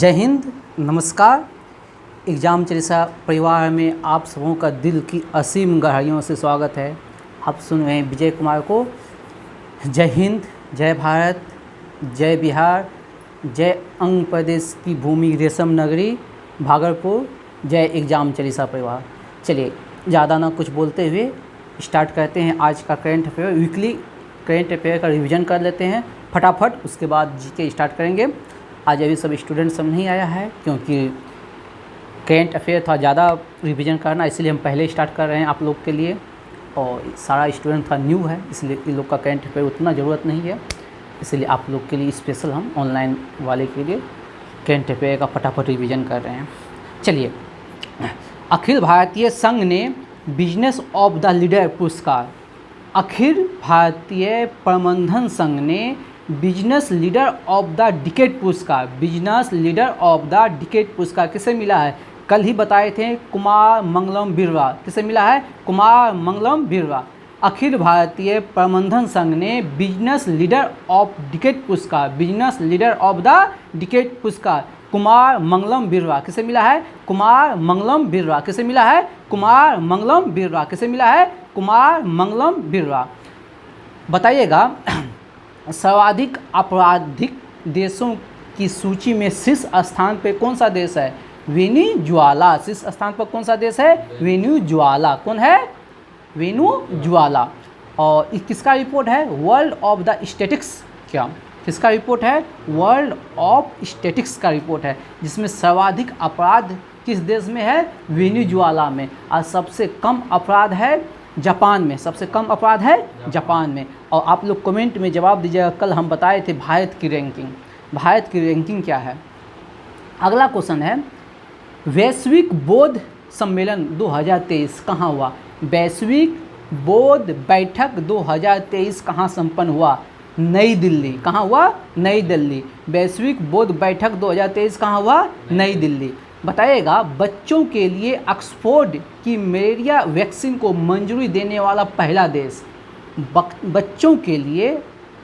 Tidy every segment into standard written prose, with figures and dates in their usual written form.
जय हिंद, नमस्कार। एग्ज़ाम चालीसा परिवार में आप सबों का दिल की असीम गहराइयों से स्वागत है। आप सुन रहे हैं विजय कुमार को। जय हिंद, जय भारत, जय बिहार, जय अंग प्रदेश की भूमि रेशम नगरी भागलपुर, जय एग्ज़ाम चालीसा परिवार। चलिए ज़्यादा ना कुछ बोलते हुए स्टार्ट करते हैं आज का current affair. Weekly current affair का रिवीजन कर लेते हैं फटाफट, उसके बाद जीके स्टार्ट करेंगे। आज अभी सब स्टूडेंट सब नहीं आया है क्योंकि करंट अफेयर थोड़ा ज़्यादा रिवीजन करना, इसलिए हम पहले स्टार्ट कर रहे हैं आप लोग के लिए। और सारा स्टूडेंट थोड़ा न्यू है, इसलिए इन लोग का करंट अफेयर उतना ज़रूरत नहीं है, इसलिए आप लोग के लिए स्पेशल हम ऑनलाइन वाले के लिए करंट अफेयर का फटाफट रिवीजन कर रहे हैं। चलिए, अखिल भारतीय संघ ने बिजनेस ऑफ द लीडर पुरस्कार, अखिल भारतीय प्रबंधन संघ ने business leader of the decade पुरस्कार, business leader of the decade पुरस्कार किसे मिला है? कल ही बताए थे, कुमार मंगलम बिरला। किसे मिला है? कुमार मंगलम बिरला। अखिल भारतीय प्रबंधन संघ ने बिजनेस लीडर ऑफ डिकेड पुरस्कार, business leader of the decade पुरस्कार कुमार मंगलम बिरला किसे मिला है? कुमार मंगलम बिरला किसे मिला है? कुमार मंगलम बिरला किसे मिला है? कुमार मंगलम बिरला। बताइएगा, सर्वाधिक आपराधिक देशों की सूची में शीर्ष स्थान पे कौन सा देश है? वेनेजुएला। शीर्ष स्थान पर कौन सा देश है? वेनेजुएला। कौन है? वेनेजुएला। और किसका रिपोर्ट है? World of the statistics. क्या किसका रिपोर्ट है? वर्ल्ड ऑफ स्टैटिस्टिक्स का रिपोर्ट है, जिसमें सर्वाधिक अपराध किस देश में है? वेनेजुएला में। और सबसे कम अपराध है जापान में। सबसे कम अपराध है जापान में। और आप लोग कमेंट में जवाब दीजिएगा, कल हम बताए थे भारत की रैंकिंग। भारत की रैंकिंग क्या है? अगला क्वेश्चन है, वैश्विक बौद्ध सम्मेलन 2023 कहाँ हुआ? वैश्विक बौद्ध बैठक 2023 कहाँ संपन्न हुआ? नई दिल्ली। कहाँ हुआ? नई दिल्ली। वैश्विक बौद्ध बैठक 2023 कहाँ हुआ? नई दिल्ली। बताइएगा, बच्चों के लिए ऑक्सफोर्ड की मलेरिया वैक्सीन को मंजूरी देने वाला पहला देश। बच्चों के लिए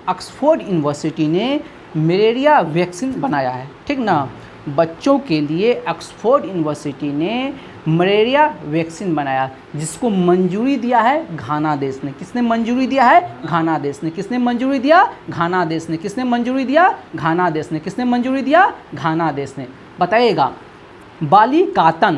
ऑक्सफोर्ड यूनिवर्सिटी ने मलेरिया वैक्सीन बनाया है, ठीक ना। बच्चों के लिए ऑक्सफोर्ड यूनिवर्सिटी ने मलेरिया वैक्सीन बनाया, जिसको मंजूरी दिया है घाना देश ने। किसने मंजूरी दिया है? घाना देश ने। किसने मंजूरी दिया? घाना देश ने। किसने मंजूरी दिया? घाना देश ने। किसने मंजूरी दिया? घाना देश ने। बताइएगा, बालिकातन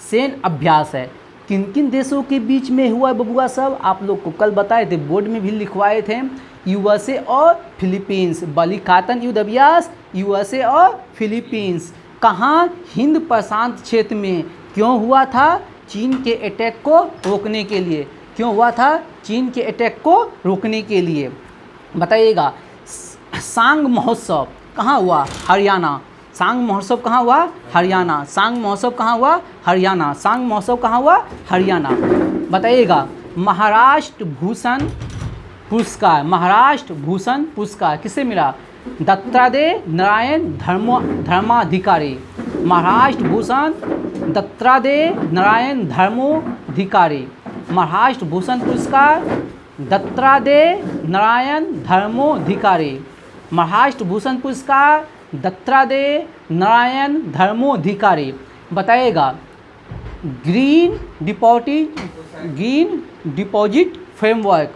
सैन्य अभ्यास है किन किन देशों के बीच में हुआ बबुआ सब? आप लोग को कल बताए थे, बोर्ड में भी लिखवाए थे, यूएसए और फिलीपींस। बालिकातन युद्ध अभ्यास यूएसए और फिलीपींस। कहाँ? हिंद प्रशांत क्षेत्र में। क्यों हुआ था? चीन के अटैक को रोकने के लिए। क्यों हुआ था? चीन के अटैक को रोकने के लिए। बताइएगा, सांग महोत्सव कहाँ हुआ? हरियाणा। सांग महोत्सव कहाँ हुआ? हरियाणा। सांग महोत्सव कहाँ हुआ? हरियाणा। सांग महोत्सव कहाँ हुआ? हरियाणा। बताइएगा, महाराष्ट्र भूषण पुरस्कार, महाराष्ट्र भूषण पुरस्कार किसे मिला? दत्तात्रेय नारायण धर्माधिकारी। महाराष्ट्र भूषण दत्तात्रेय नारायण धर्माधिकारी। महाराष्ट्र भूषण पुरस्कार दत्तात्रेय नारायण धर्माधिकारी। महाराष्ट्र भूषण पुरस्कार दत्तात्रेय नारायण धर्माधिकारी। बताइएगा, ग्रीन डिपॉजिट फ्रेमवर्क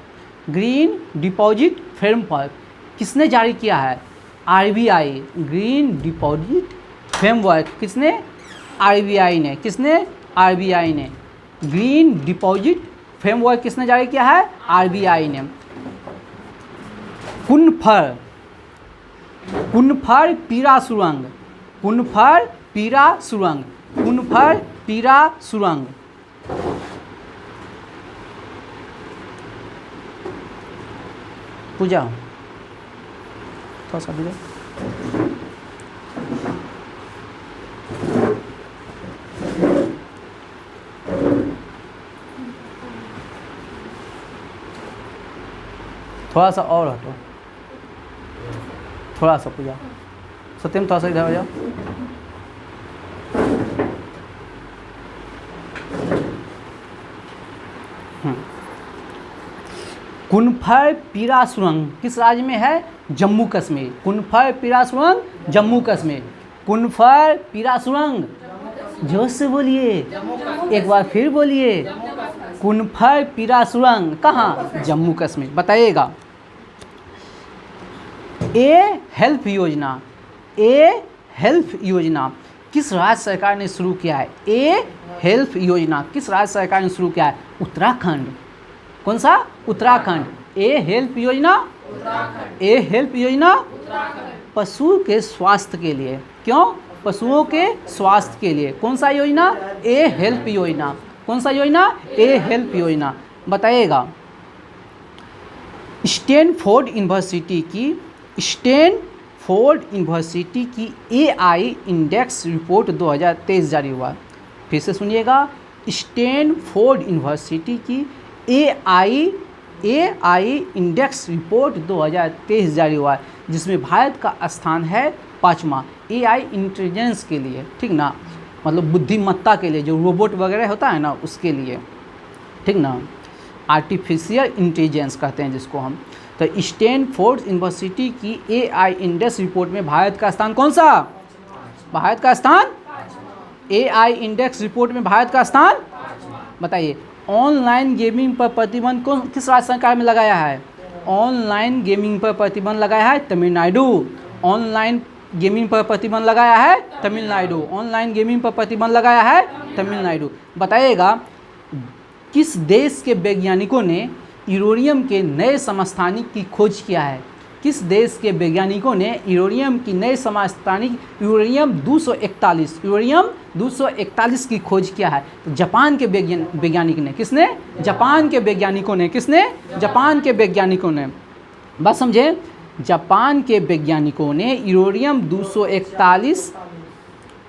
किसने जारी किया है? आरबीआई। ग्रीन डिपॉजिट फ्रेमवर्क किसने? आरबीआई ने। किसने? आरबीआई ने। ग्रीन डिपॉजिट फ्रेमवर्क किसने जारी किया है? आरबीआई ने। कुनफर पीरा सुरंग। कुनफर पीरा सुरंग। कुनफर पीरा सुरंग। पूजा थोड़ा सा दीजिए। थोड़ा सा और हटो, थोड़ा सा पूजा। सत्यम थोड़ा सा इधर हो जाओ। कुनफर पीरा सुरंग किस राज्य में है? जम्मू कश्मीर। कुनफर पीरा सुरंग जम्मू कश्मीर। कुनफर पीरा सुरंग, जोर से बोलिए, एक बार फिर बोलिए। कुनफर पीरा सुरंग कहाँ? जम्मू कश्मीर। बताइएगा। ए हेल्प योजना, ए हेल्प योजना किस राज्य सरकार ने शुरू किया है? ए हेल्प योजना किस राज्य सरकार ने शुरू किया है? उत्तराखंड। कौन सा? उत्तराखंड। ए हेल्प योजना, ए हेल्प योजना पशु के स्वास्थ्य के लिए। क्यों? पशुओं के स्वास्थ्य के लिए। कौन सा योजना? ए हेल्प योजना। कौन सा योजना? ए हेल्प योजना। बताइएगा। स्टैनफोर्ड यूनिवर्सिटी की, स्टैनफोर्ड यूनिवर्सिटी की एआई इंडेक्स रिपोर्ट 2023 जारी हुआ। फिर से सुनिएगा। स्टैनफोर्ड यूनिवर्सिटी की एआई इंडेक्स रिपोर्ट 2023 जारी हुआ है, जिसमें भारत का स्थान है 5वां एआई इंटेलिजेंस के लिए। ठीक ना, मतलब बुद्धिमत्ता के लिए, जो रोबोट वगैरह होता है ना, उसके लिए। ठीक ना, आर्टिफिशियल इंटेलिजेंस कहते हैं जिसको हम। तो स्टैनफोर्ड यूनिवर्सिटी की एआई इंडेक्स रिपोर्ट में भारत का स्थान कौन सा? भारत का स्थान एआई इंडेक्स रिपोर्ट में भारत का स्थान बताइए। ऑनलाइन गेमिंग पर प्रतिबंध कौन, किस राज्य सरकार में लगाया है? ऑनलाइन गेमिंग पर प्रतिबंध लगाया है तमिलनाडु। ऑनलाइन गेमिंग पर प्रतिबंध लगाया है तमिलनाडु। ऑनलाइन गेमिंग पर प्रतिबंध लगाया है तमिलनाडु। बताइएगा। किस देश के वैज्ञानिकों ने यूरेनियम के नए समस्थानिक की खोज किया है? किस देश के वैज्ञानिकों ने यूरेनियम की नए समस्थानिक यूरेनियम 241 की खोज किया है? तो जापान के वैज्ञानिक ने। किसने? जापान के वैज्ञानिकों ने। किसने? जापान के वैज्ञानिकों ने। बात समझे? जापान के वैज्ञानिकों ने यूरेनियम 241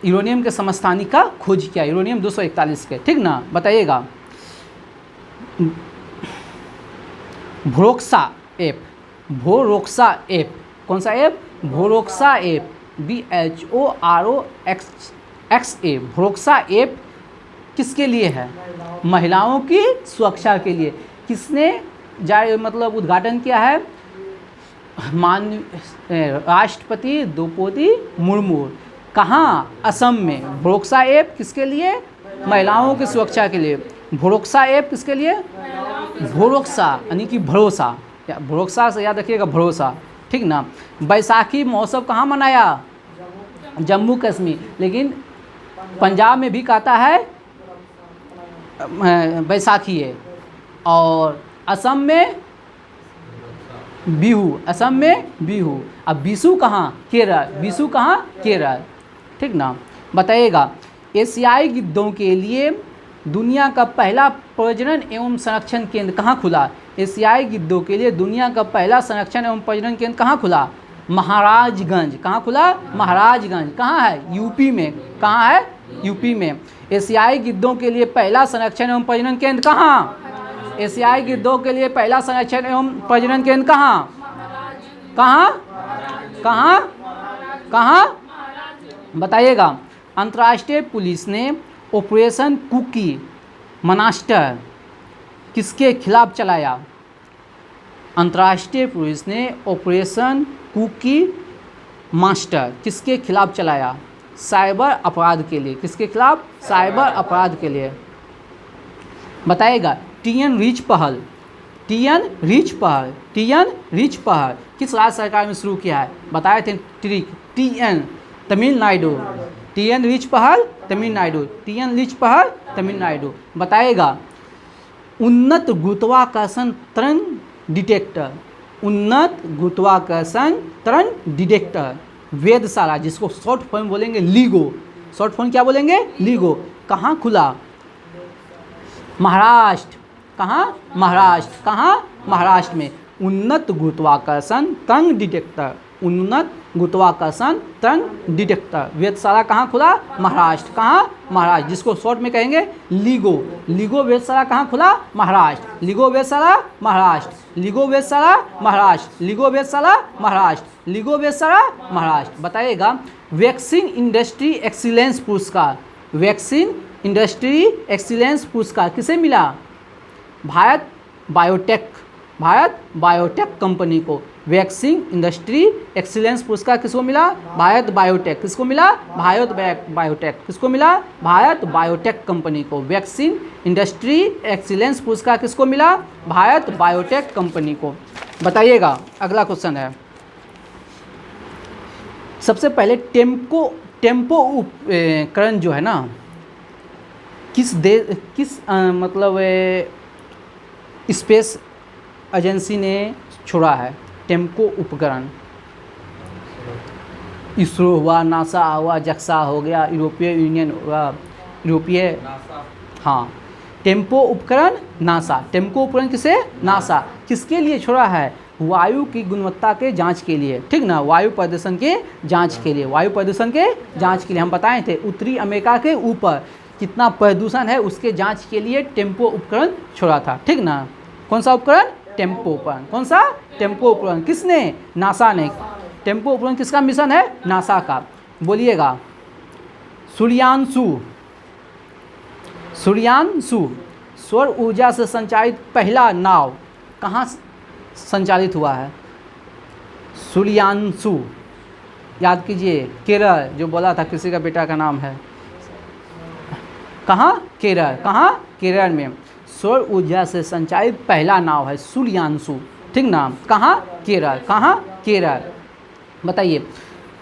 यूरेनियम के समस्थानिक का खोज किया, यूरेनियम 241 के। ठीक ना। बताइएगा। भोरोक्सा ऐप, भोरोक्सा ऐप कौन सा app? Bhoroxa app, BHOROXA। Bhoroxa app किसके लिए है? महिलाओं की सुरक्षा के लिए। किसने मतलब उद्घाटन किया है? राष्ट्रपति द्रौपदी मुर्मू। कहाँ? असम में। भोरोक्सा ऐप किसके लिए? महिलाओं की सुरक्षा के लिए। भोरोक्सा ऐप किसके लिए? भोरोक्सा यानी कि भरोसा, या भरोसा से याद रखिएगा, भरोसा। ठीक ना। बैसाखी महोत्सव कहाँ मनाया? जम्मू कश्मीर। लेकिन पंजाब में भी कहता है बैसाखी है, और असम में बिहू, असम में बिहू। अब बिशु कहाँ? केरल। बिशु कहाँ? केरल। ठीक ना। बताइएगा। एशियाई गिद्धों के लिए दुनिया का पहला प्रजनन एवं संरक्षण केंद्र कहाँ खुला? एशियाई गिद्धों के लिए दुनिया का पहला संरक्षण एवं प्रजनन केंद्र कहाँ खुला? महाराजगंज। कहाँ खुला? महाराजगंज। कहाँ है? यूपी में। कहाँ है? यूपी में। एशियाई गिद्धों के लिए पहला संरक्षण एवं प्रजनन केंद्र कहाँ? एशियाई गिद्धों के लिए पहला संरक्षण एवं प्रजनन केंद्र कहाँ? कहाँ? कहाँ? कहाँ? बताइएगा। अंतर्राष्ट्रीय पुलिस ने ऑपरेशन कुकी मॉन्स्टर किसके खिलाफ चलाया? अंतर्राष्ट्रीय पुलिस ने ऑपरेशन कुकी मास्टर किसके खिलाफ चलाया? साइबर अपराध के लिए। किसके खिलाफ? साइबर अपराध के लिए। बताइएगा। टीएन रिच पहल, टीएन रिच पहल, टीएन रिच पहल किस राज्य सरकार में शुरू किया है? बताए थे trick. TN Tamil Nadu. TN rich पहल तमिलनाडु। टीएन रिच पहल तमिलनाडु। बताइएगा। उन्नत गुरुत्वाकर्षण तरंग डिटेक्टर, उन्नत गुरुत्वाकर्षण तरंग डिटेक्टर वेधशाला, जिसको शॉर्ट फॉर्म बोलेंगे लीगो। शॉर्ट फॉर्म क्या बोलेंगे? लीगो। कहाँ खुला? महाराष्ट्र। कहाँ? महाराष्ट्र। कहाँ? महाराष्ट्र में। उन्नत गुरुत्वाकर्षण तरंग डिटेक्टर, उन्नत गुरुत्वाकर्षण तरंग डिटेक्टर वेधशाला कहाँ खुला? महाराष्ट्र। कहाँ? महाराष्ट्र, जिसको शॉर्ट में कहेंगे लीगो। लीगो वेधशाला कहाँ खुला? महाराष्ट्र। लीगो वेधशाला महाराष्ट्र। लीगो वेधशाला महाराष्ट्र। लीगो वेधशाला महाराष्ट्र। लीगो वेधशाला महाराष्ट्र। बताइएगा। वैक्सीन इंडस्ट्री एक्सीलेंस पुरस्कार, वैक्सीन इंडस्ट्री एक्सीलेंस पुरस्कार किसे मिला? Bharat Biotech, Bharat Biotech company को वैक्सीन इंडस्ट्री एक्सीलेंस पुरस्कार किसको मिला? भारत बायोटेक। किसको मिला? भारत बायोटेक। किसको मिला? भारत बायोटेक कंपनी को। वैक्सीन इंडस्ट्री एक्सीलेंस पुरस्कार किसको मिला? भारत बायोटेक कंपनी को। बताइएगा, अगला क्वेश्चन है। सबसे पहले टेम्पो उपकरण जो है ना, किस स्पेस एजेंसी ने छोड़ा है? टेम्पो उपकरण इसरो हुआ, नासा हुआ, जक्सा हो गया, यूरोपीय यूनियन हुआ, हाँ, टेम्पो उपकरण नासा। टेम्पो उपकरण किसे? नासा। किसके लिए छोड़ा है? वायु की गुणवत्ता के जांच के लिए, ठीक ना, वायु प्रदूषण के जांच के लिए। वायु प्रदूषण के जांच के लिए हम बताए थे, उत्तरी अमेरिका के ऊपर कितना प्रदूषण है उसके जांच के लिए टेम्पो उपकरण छोड़ा था, ठीक ना। कौन सा उपकरण? टेम्पो उपकरण। कौन सा? टेम्पो उपकरण। किसने? नासा ने। टेम्पो उपकरण किसका मिशन है? नासा का। बोलिएगा। सूर्यांशु सौर ऊर्जा से संचालित पहला नाव कहाँ संचालित हुआ है? सूर्यांशु, याद कीजिए, केरल, जो बोला था किसी का बेटा का नाम है। कहाँ? केरल। कहाँ? केरल में सौर ऊर्जा से संचालित पहला नाव है सूर्यांशु, ठीक ना। कहाँ? केरल। कहाँ? केरल। बताइए,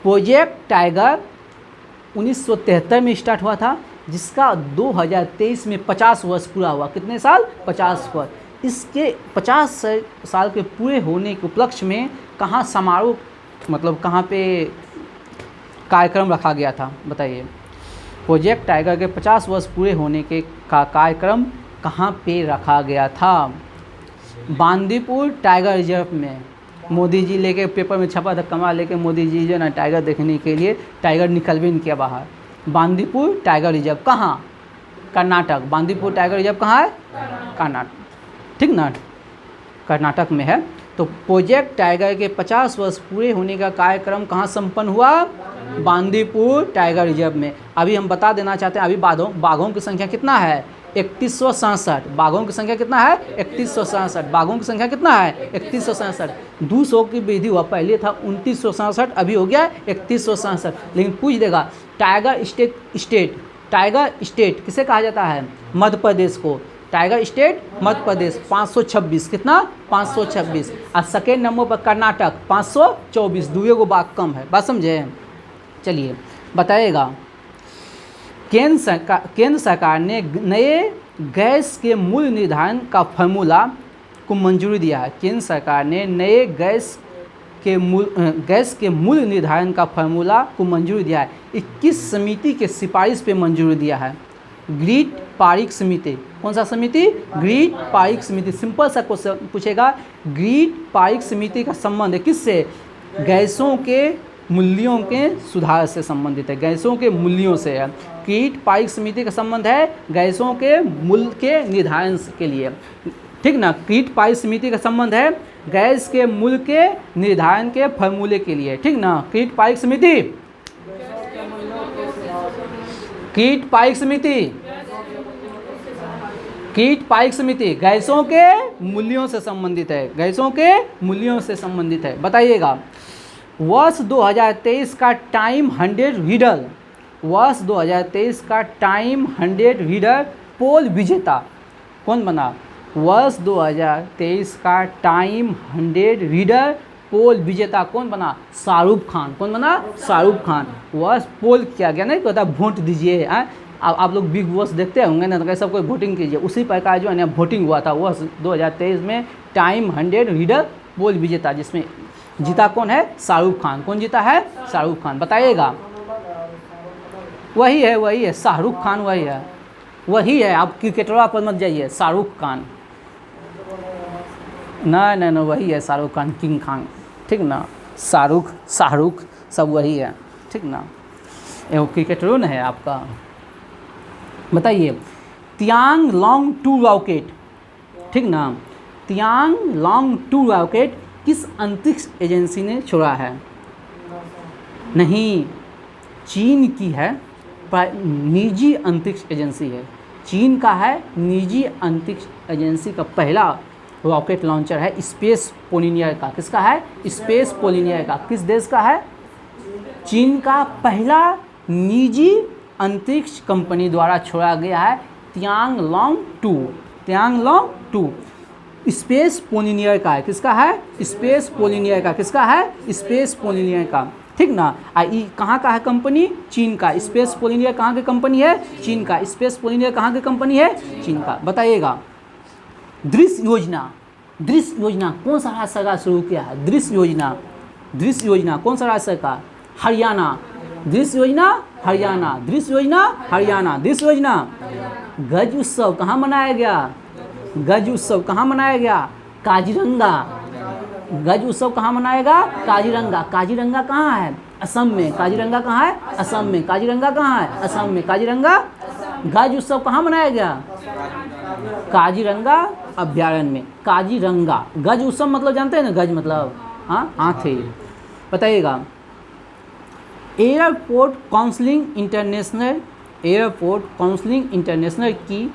प्रोजेक्ट टाइगर 1973 में स्टार्ट हुआ था, जिसका 2023 में 50 वर्ष पूरा हुआ। कितने साल? 50 वर्ष। इसके 50 साल के पूरे होने के उपलक्ष्य में कहाँ समारोह, कहाँ पे कार्यक्रम रखा गया था? बताइए। प्रोजेक्ट टाइगर के 50 वर्ष पूरे होने के का कार्यक्रम कहाँ पे रखा गया था? बांदीपुर टाइगर रिजर्व में। मोदी जी लेके पेपर में छपा था, कमरा लेके मोदी जी जो ना टाइगर देखने के लिए, टाइगर निकल भी नहीं किया बाहर। बांदीपुर टाइगर रिजर्व कहाँ? कर्नाटक। बांदीपुर टाइगर रिजर्व कहाँ है? कर्नाटक, ठीक ना, कर्नाटक में है। तो प्रोजेक्ट टाइगर के 50 वर्ष पूरे होने का कार्यक्रम कहाँ संपन्न हुआ? बांदीपुर टाइगर रिजर्व में। अभी हम बता देना चाहते हैं, अभी बाघों की संख्या कितना है? 3167। बाघों की संख्या कितना है? 3167। बाघों की संख्या कितना है? 3167। 200 की वृद्धि हुआ, पहले था 2967, अभी हो गया 3167। लेकिन पूछ देगा, टाइगर स्टेट किसे कहा जाता है? मध्य प्रदेश को। Tiger state Madhya Pradesh 526। कितना? 526। और सेकेंड नंबर पर कर्नाटक 524। दुए को बाघ कम है, बात समझे। चलिए बताइएगा। केंद्र सरकार ने नए गैस के मूल्य निर्धारण का फॉर्मूला को मंजूरी दिया है। केंद्र सरकार ने नए गैस के मूल्य निर्धारण का फॉर्मूला को मंजूरी दिया है। 21 समिति के सिफारिश पे मंजूरी दिया है। ग्रीड पारिक समिति। कौन सा समिति? ग्रीड पारिक समिति। सिंपल सा क्वेश्चन पूछेगा, ग्रीड पारिक समिति का संबंध है किससे? गैसों के मूल्यों के सुधार से संबंधित है। गैसों के मूल्यों से है। ग्रीड पारिक समिति का संबंध है गैसों के मूल्य के निर्धारण के लिए, ठीक ना। ग्रीड पारिक समिति का संबंध है गैस के मूल्य के निर्धारण के फॉर्मूले के लिए, ठीक ना। ग्रीड पारिक समिति, ग्रीड पारिक समिति, ग्रीड पारिक समिति गैसों के मूल्यों से संबंधित है। गैसों के मूल्यों से संबंधित है। बताइएगा, वर्ष 2023 का टाइम 100 रीडर, वर्ष 2023 का टाइम 100 रीडर पोल विजेता कौन बना? वर्ष 2023 का टाइम 100 रीडर पोल विजेता कौन बना? शाहरुख खान। कौन बना? शाहरुख खान। वर्ष पोल किया गया, नहीं कहता वोट दीजिए। आप लोग बिग बॉस देखते होंगे ना, तो सब कोई वोटिंग कीजिए। उसी प्रकार जो है ना वोटिंग हुआ था वर्ष 2023 में टाइम 100 रीडर पोल विजेता, जिसमें जीता कौन है? शाहरुख खान। कौन जीता है? शाहरुख खान। बताइएगा। वही है शाहरुख खान, वही है। आप क्रिकेटरों पर मत जाइए, शाहरुख खान ना वही है शाहरुख खान, किंग खान, ठीक ना। शाहरुख सब वही है, ठीक ना। एगो क्रिकेटरों न है आपका। बताइए, तियांग लॉन्ग 2 रॉकेट, ठीक ना। तियांग लॉन्ग 2 रॉकेट किस अंतरिक्ष एजेंसी ने छोड़ा है? नहीं, चीन की है, निजी अंतरिक्ष एजेंसी है। चीन का है निजी अंतरिक्ष एजेंसी का पहला रॉकेट लॉन्चर है स्पेस पोलिनियर का। किसका है? स्पेस पोलिनियर का। किस देश का है? चीन का पहला निजी अंतरिक्ष कंपनी द्वारा छोड़ा गया है तियांगलोंग 2। तियांगलोंग 2 स्पेस पोलिनियर का है। किसका है? स्पेस पोलिनियर का। किसका है? स्पेस पोलिनियर का। ठीक ना। कहाँ का है कंपनी? चीन का। स्पेस पोलिनियर कहाँ की कंपनी है? चीन का। स्पेस पोलिनियर कहाँ की कंपनी है? चीन का। बताइएगा। दृश्य योजना, दृश्य योजना कौन सा राज्य सरकार शुरू किया है? दृश्य योजना, दृश्य योजना कौन सा राज्य सरकार? हरियाणा। दृश्य योजना हरियाणा, दृश्य योजना हरियाणा, दृश्य योजना। गज उत्सव कहाँ मनाया गया? गज उत्सव कहाँ मनाया गया? काजीरंगा। गज उत्सव कहाँ मनाएगा? काजीरंगा। काजीरंगा कहाँ है? असम में। काजीरंगा कहाँ है? असम में। काजीरंगा कहाँ है? असम में। काजीरंगा। गज उत्सव कहाँ मनाया गया? काजीरंगा अभ्यारण्य में। काजीरंगा। गज उत्सव मतलब जानते हैं ना? गज मतलब हाथी। बताइएगा। Airport counselling international, airport counselling international की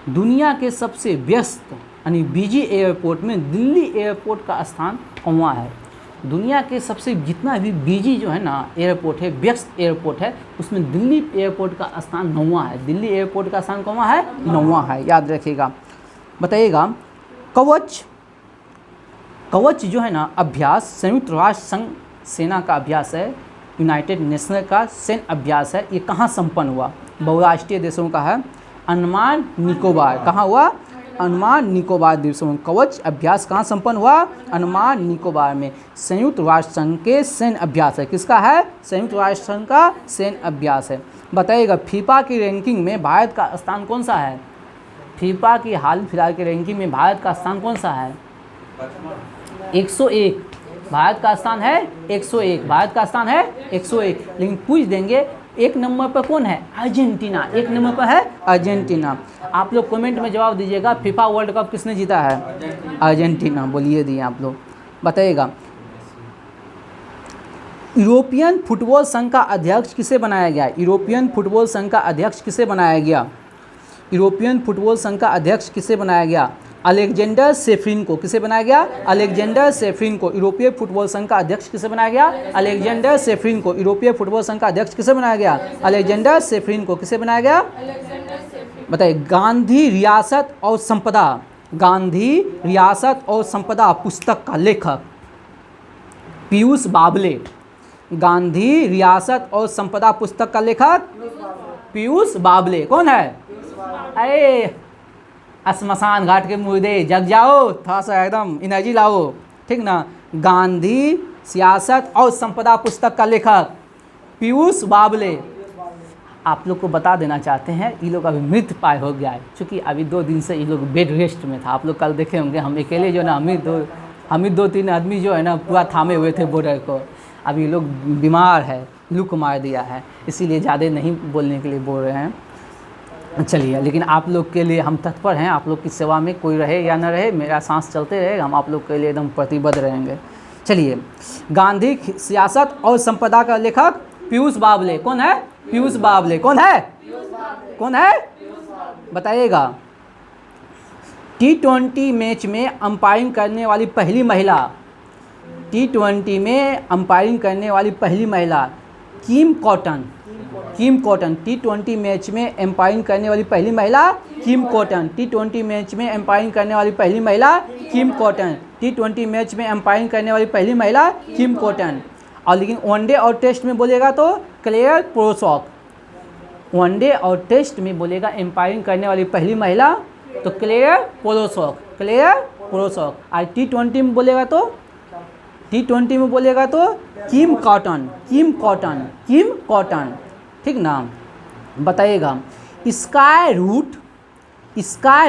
दुनिया के सबसे व्यस्त यानी बिजी एयरपोर्ट में दिल्ली एयरपोर्ट का स्थान कौवा है। दुनिया के सबसे जितना भी बिजी जो है ना एयरपोर्ट है, व्यस्त एयरपोर्ट है, उसमें दिल्ली एयरपोर्ट का स्थान 9वां है। दिल्ली एयरपोर्ट का स्थान कौवा है? 9वां है। याद रखिएगा। बताइएगा। कवच, कवच जो है ना अभ्यास संयुक्त राष्ट्र संघ सेना का अभ्यास है, यूनाइटेड नेशनल का सैन्य अभ्यास है। ये कहाँ संपन्न हुआ? बहुराष्ट्रीय देशों का है, अंडमान निकोबार। कहाँ हुआ? अंडमान निकोबार द्वीपों में। कवच अभ्यास कहाँ संपन्न हुआ? अंडमान निकोबार में। संयुक्त राष्ट्र संघ के सैन्य अभ्यास है। किसका है? संयुक्त राष्ट्र संघ का सैन्य अभ्यास है। बताइएगा। फीफा की रैंकिंग में भारत का स्थान कौन सा है? फीफा की हाल फिलहाल की रैंकिंग में भारत का स्थान कौन सा है? 101। भारत का स्थान है 101। भारत का स्थान है 101। लेकिन पूछ देंगे एक नंबर पर कौन है? अर्जेंटीना। एक नंबर पर है अर्जेंटीना। आप लोग कमेंट में जवाब दीजिएगा। फीफा वर्ल्ड कप किसने जीता है? अर्जेंटीना। बोलिए दिए आप लोग। बताइएगा। यूरोपियन फुटबॉल संघ का अध्यक्ष किसे बनाया गया? यूरोपियन फुटबॉल संघ का अध्यक्ष किसे बनाया गया? यूरोपियन फुटबॉल संघ का अध्यक्ष किसे बनाया गया? अलेक्जेंडर सेफरिन को। किसे बनाया गया? अलेक्जेंडर सेफरिन को। यूरोपीय फुटबॉल संघ का अध्यक्ष किसे बनाया गया? अलेक्जेंडर सेफरिन को। यूरोपीय फुटबॉल संघ का अध्यक्ष किसे बनाया गया? अलेक्जेंडर सेफरिन को। किसे बनाया गया? बताइए। गांधी रियासत और संपदा, गांधी रियासत और संपदा पुस्तक का लेखक पीयूष बाबले। गांधी रियासत और संपदा पुस्तक का लेखक पीयूष बाबले। कौन है? अरे श्मशान घाट के मुर्दे जग जाओ, थोड़ा सा एकदम एनर्जी लाओ। ठीक ना। गांधी सियासत और संपदा पुस्तक का लेखक पीयूष बाबले। आप लोग को बता देना चाहते हैं ये लोग अभी मृत पाय हो गया है, क्योंकि अभी 2 दिन से ये लोग बेड रेस्ट में था। आप लोग कल देखे होंगे। हम अकेले जो ना हम 2-3 आदमी जो है ना पूरा थामे हुए थे बॉर्डर को। अभी लोग बीमार है, लूक मार दिया है, इसीलिए ज़्यादा नहीं बोलने के लिए बोल रहे हैं। चलिए, लेकिन आप लोग के लिए हम तत्पर हैं। आप लोग की सेवा में कोई रहे या न रहे, मेरा सांस चलते रहे, हम आप लोग के लिए एकदम प्रतिबद्ध रहेंगे। चलिए। गांधी सियासत और संपदा का लेखक पीयूष बाबले। कौन है? पीयूष बाबले। कौन है? कौन है? बताइएगा। T20 मैच में अंपायरिंग करने वाली पहली महिला, T20 में अंपायरिंग करने वाली पहली महिला किम कॉटन। किम कॉटन। T20 मैच में एम्पायरिंग करने वाली पहली महिला किम कॉटन। T20 मैच में एम्पायरिंग करने वाली पहली महिला किम कॉटन। T20 मैच में एम्पायरिंग करने वाली पहली महिला किम कॉटन। और लेकिन वनडे और टेस्ट में बोलेगा तो क्लेयर पोलोसॉक। वनडे और टेस्ट में बोलेगा एम्पायरिंग करने वाली पहली महिला तो क्लेयर पोलोसॉक। क्लेयर पोलोसॉक। और T20 में बोलेगा तो T20 में बोलेगा तो किम कॉटन। किम कॉटन। किम कॉटन। ठीक ना। बताइएगा। स्काई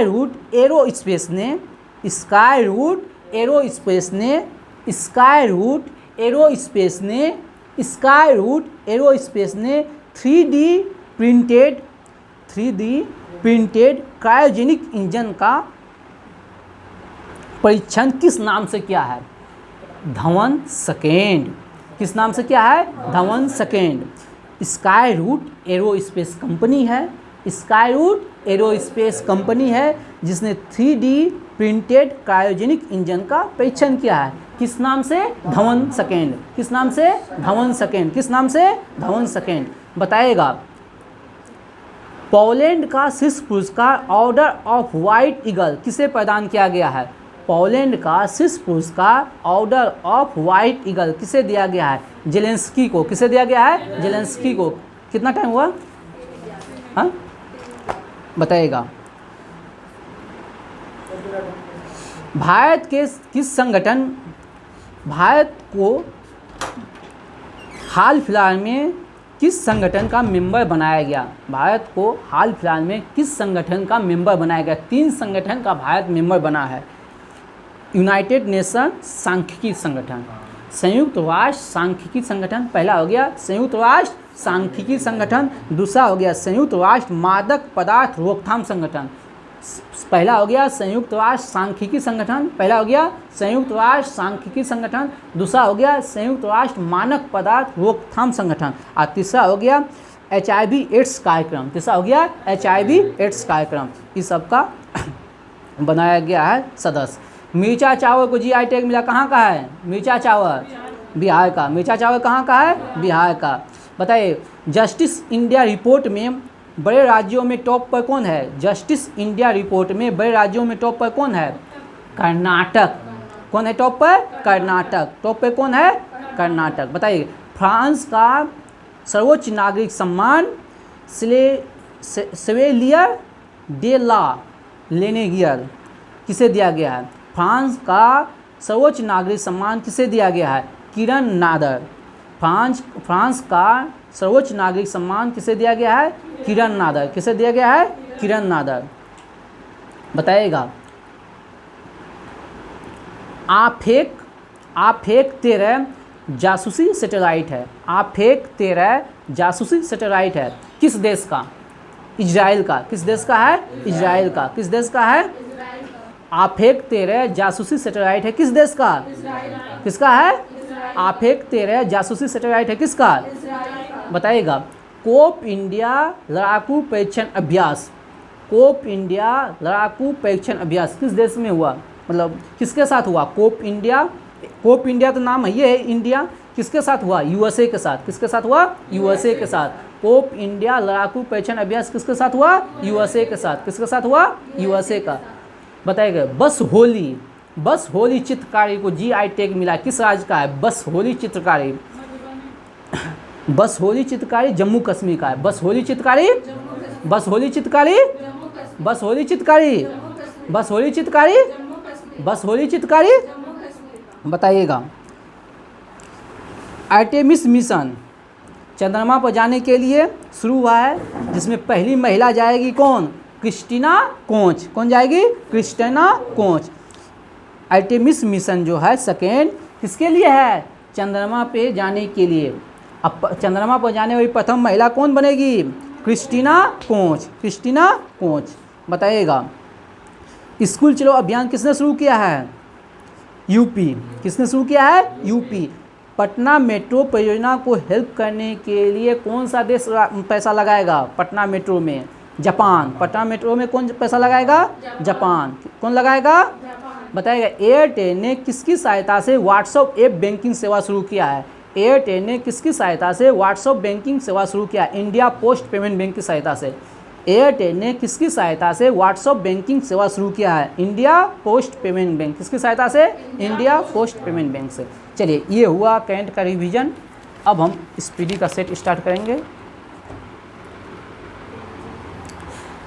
रूट एरोस्पेस ने स्काई रूट एरोस्पेस ने 3D प्रिंटेड क्रायोजेनिक इंजन का परीक्षण किस नाम से किया है? धवन सेकेंड। किस नाम से किया है? Dhawan second. Skyroot Aerospace company है स्काईरूट एरोस्पेस कंपनी है जिसने 3D प्रिंटेड क्रायोजेनिक इंजन का परीक्षण किया है। किस नाम से? धवन सेकेंड। किस नाम से? धवन सेकेंड। किस नाम से? धवन सेकेंड। बताएगा। पोलैंड का शीर्ष पुरस्कार ऑर्डर ऑफ व्हाइट ईगल किसे प्रदान किया गया है? पोलैंड का शीर्ष पुरस्कार ऑर्डर ऑफ व्हाइट ईगल किसे दिया गया है? जेलेंस्की को। किसे दिया गया है? जेलेंस्की को। कितना टाइम हुआ? हाँ बताइएगा। भारत के किस संगठन, भारत को हाल फिलहाल में किस संगठन का मेंबर बनाया गया? भारत को हाल फिलहाल में किस संगठन का मेंबर बनाया गया? 3 संगठन का भारत मेंबर बना है। यूनाइटेड नेशन सांख्यिकी संगठन, संयुक्त राष्ट्र सांख्यिकी संगठन, पहला हो गया संयुक्त राष्ट्र सांख्यिकी संगठन, दूसरा हो गया संयुक्त राष्ट्र मादक पदार्थ रोकथाम संगठन। पहला हो गया संयुक्त राष्ट्र सांख्यिकी संगठन, पहला हो गया संयुक्त राष्ट्र सांख्यिकी संगठन, दूसरा हो गया संयुक्त राष्ट्र मानक पदार्थ रोकथाम संगठन, और तीसरा हो गया HIV एड्स कार्यक्रम। तीसरा हो गया HIV एड्स कार्यक्रम। इस सब का बनाया गया है सदस्य। मिर्चा चावल को GI टैग मिला, कहाँ का है? मिर्चा चावल बिहार का। मिर्चा चावल कहाँ का है? बिहार का। बताइए, जस्टिस इंडिया रिपोर्ट में बड़े राज्यों में टॉप पर कौन है? जस्टिस इंडिया रिपोर्ट में बड़े राज्यों में टॉप पर कौन है? कर्नाटक। कौन है टॉप पर? कर्नाटक। टॉप पे कौन है? कर्नाटक। बताइए, फ्रांस का सर्वोच्च नागरिक सम्मान शेवेलियर डे ला लेनेगियर किसे दिया गया है? फ्रांस का सर्वोच्च नागरिक सम्मान किसे दिया गया है? किरण नादर। फ्रांस का सर्वोच्च नागरिक सम्मान किसे दिया गया है? किरण नादर। किसे दिया गया है? किरण नादर। बताइएगा। आफेक 13 जासूसी सैटेलाइट है। आफेक 13 जासूसी सैटेलाइट है किस देश का? इजराइल का। किस देश का है? इजराइल का। किस देश का है? आफेक 13 जासूसी सैटेलाइट है किस देश का? किसका है? आफेक 13 जासूसी सैटेलाइट है किसका? बताइएगा। कोप इंडिया लड़ाकू परीक्षण अभ्यास, कोप इंडिया लड़ाकू परीक्षण अभ्यास किस देश में हुआ? मतलब किसके साथ हुआ? कोप इंडिया तो नाम है, ये है इंडिया। किसके साथ हुआ? USA के साथ। किसके साथ हुआ? USA के साथ। कोप इंडिया लड़ाकू परीक्षण अभ्यास किसके साथ हुआ? USA के साथ। किसके साथ हुआ? USA का। बताइएगा। बस होली चित्रकारी को GI टैग मिला, किस राज्य का है? बस होली चित्रकारी जम्मू कश्मीर का है। बस होली चित्रकारी। बताइएगा। आर्टेमिस मिशन चंद्रमा पर जाने के लिए शुरू हुआ है, जिसमें पहली महिला जाएगी कौन? Christina Koch. कौन जाएगी? Christina Koch. आर्टेमिस मिशन जो है सेकेंड किसके लिए है? चंद्रमा पे जाने के लिए। अब चंद्रमा पर जाने वाली प्रथम महिला कौन बनेगी? Christina Koch. बताइएगा। स्कूल चलो अभियान किसने शुरू किया है? यूपी। किसने शुरू किया है? यूपी। पटना मेट्रो परियोजना को हेल्प करने के लिए कौन सा देश पैसा लगाएगा? पटना मेट्रो में जापान। पटना मेट्रो में कौन पैसा लगाएगा? जापान। कौन लगाएगा? बताइएगा। एयरटेल ने किसकी सहायता से व्हाट्सएप ऐप बैंकिंग सेवा शुरू किया है? एयरटेल ने किसकी सहायता से व्हाट्सएप बैंकिंग सेवा शुरू किया? इंडिया पोस्ट पेमेंट बैंक की सहायता से। एयरटेल ने किसकी सहायता से व्हाट्सएप बैंकिंग सेवा शुरू किया है? India post payment bank. किसकी सहायता से? इंडिया पोस्ट पेमेंट बैंक से। चलिए, ये हुआ करंट का रिवीजन। अब हम स्पीडी का सेट स्टार्ट करेंगे।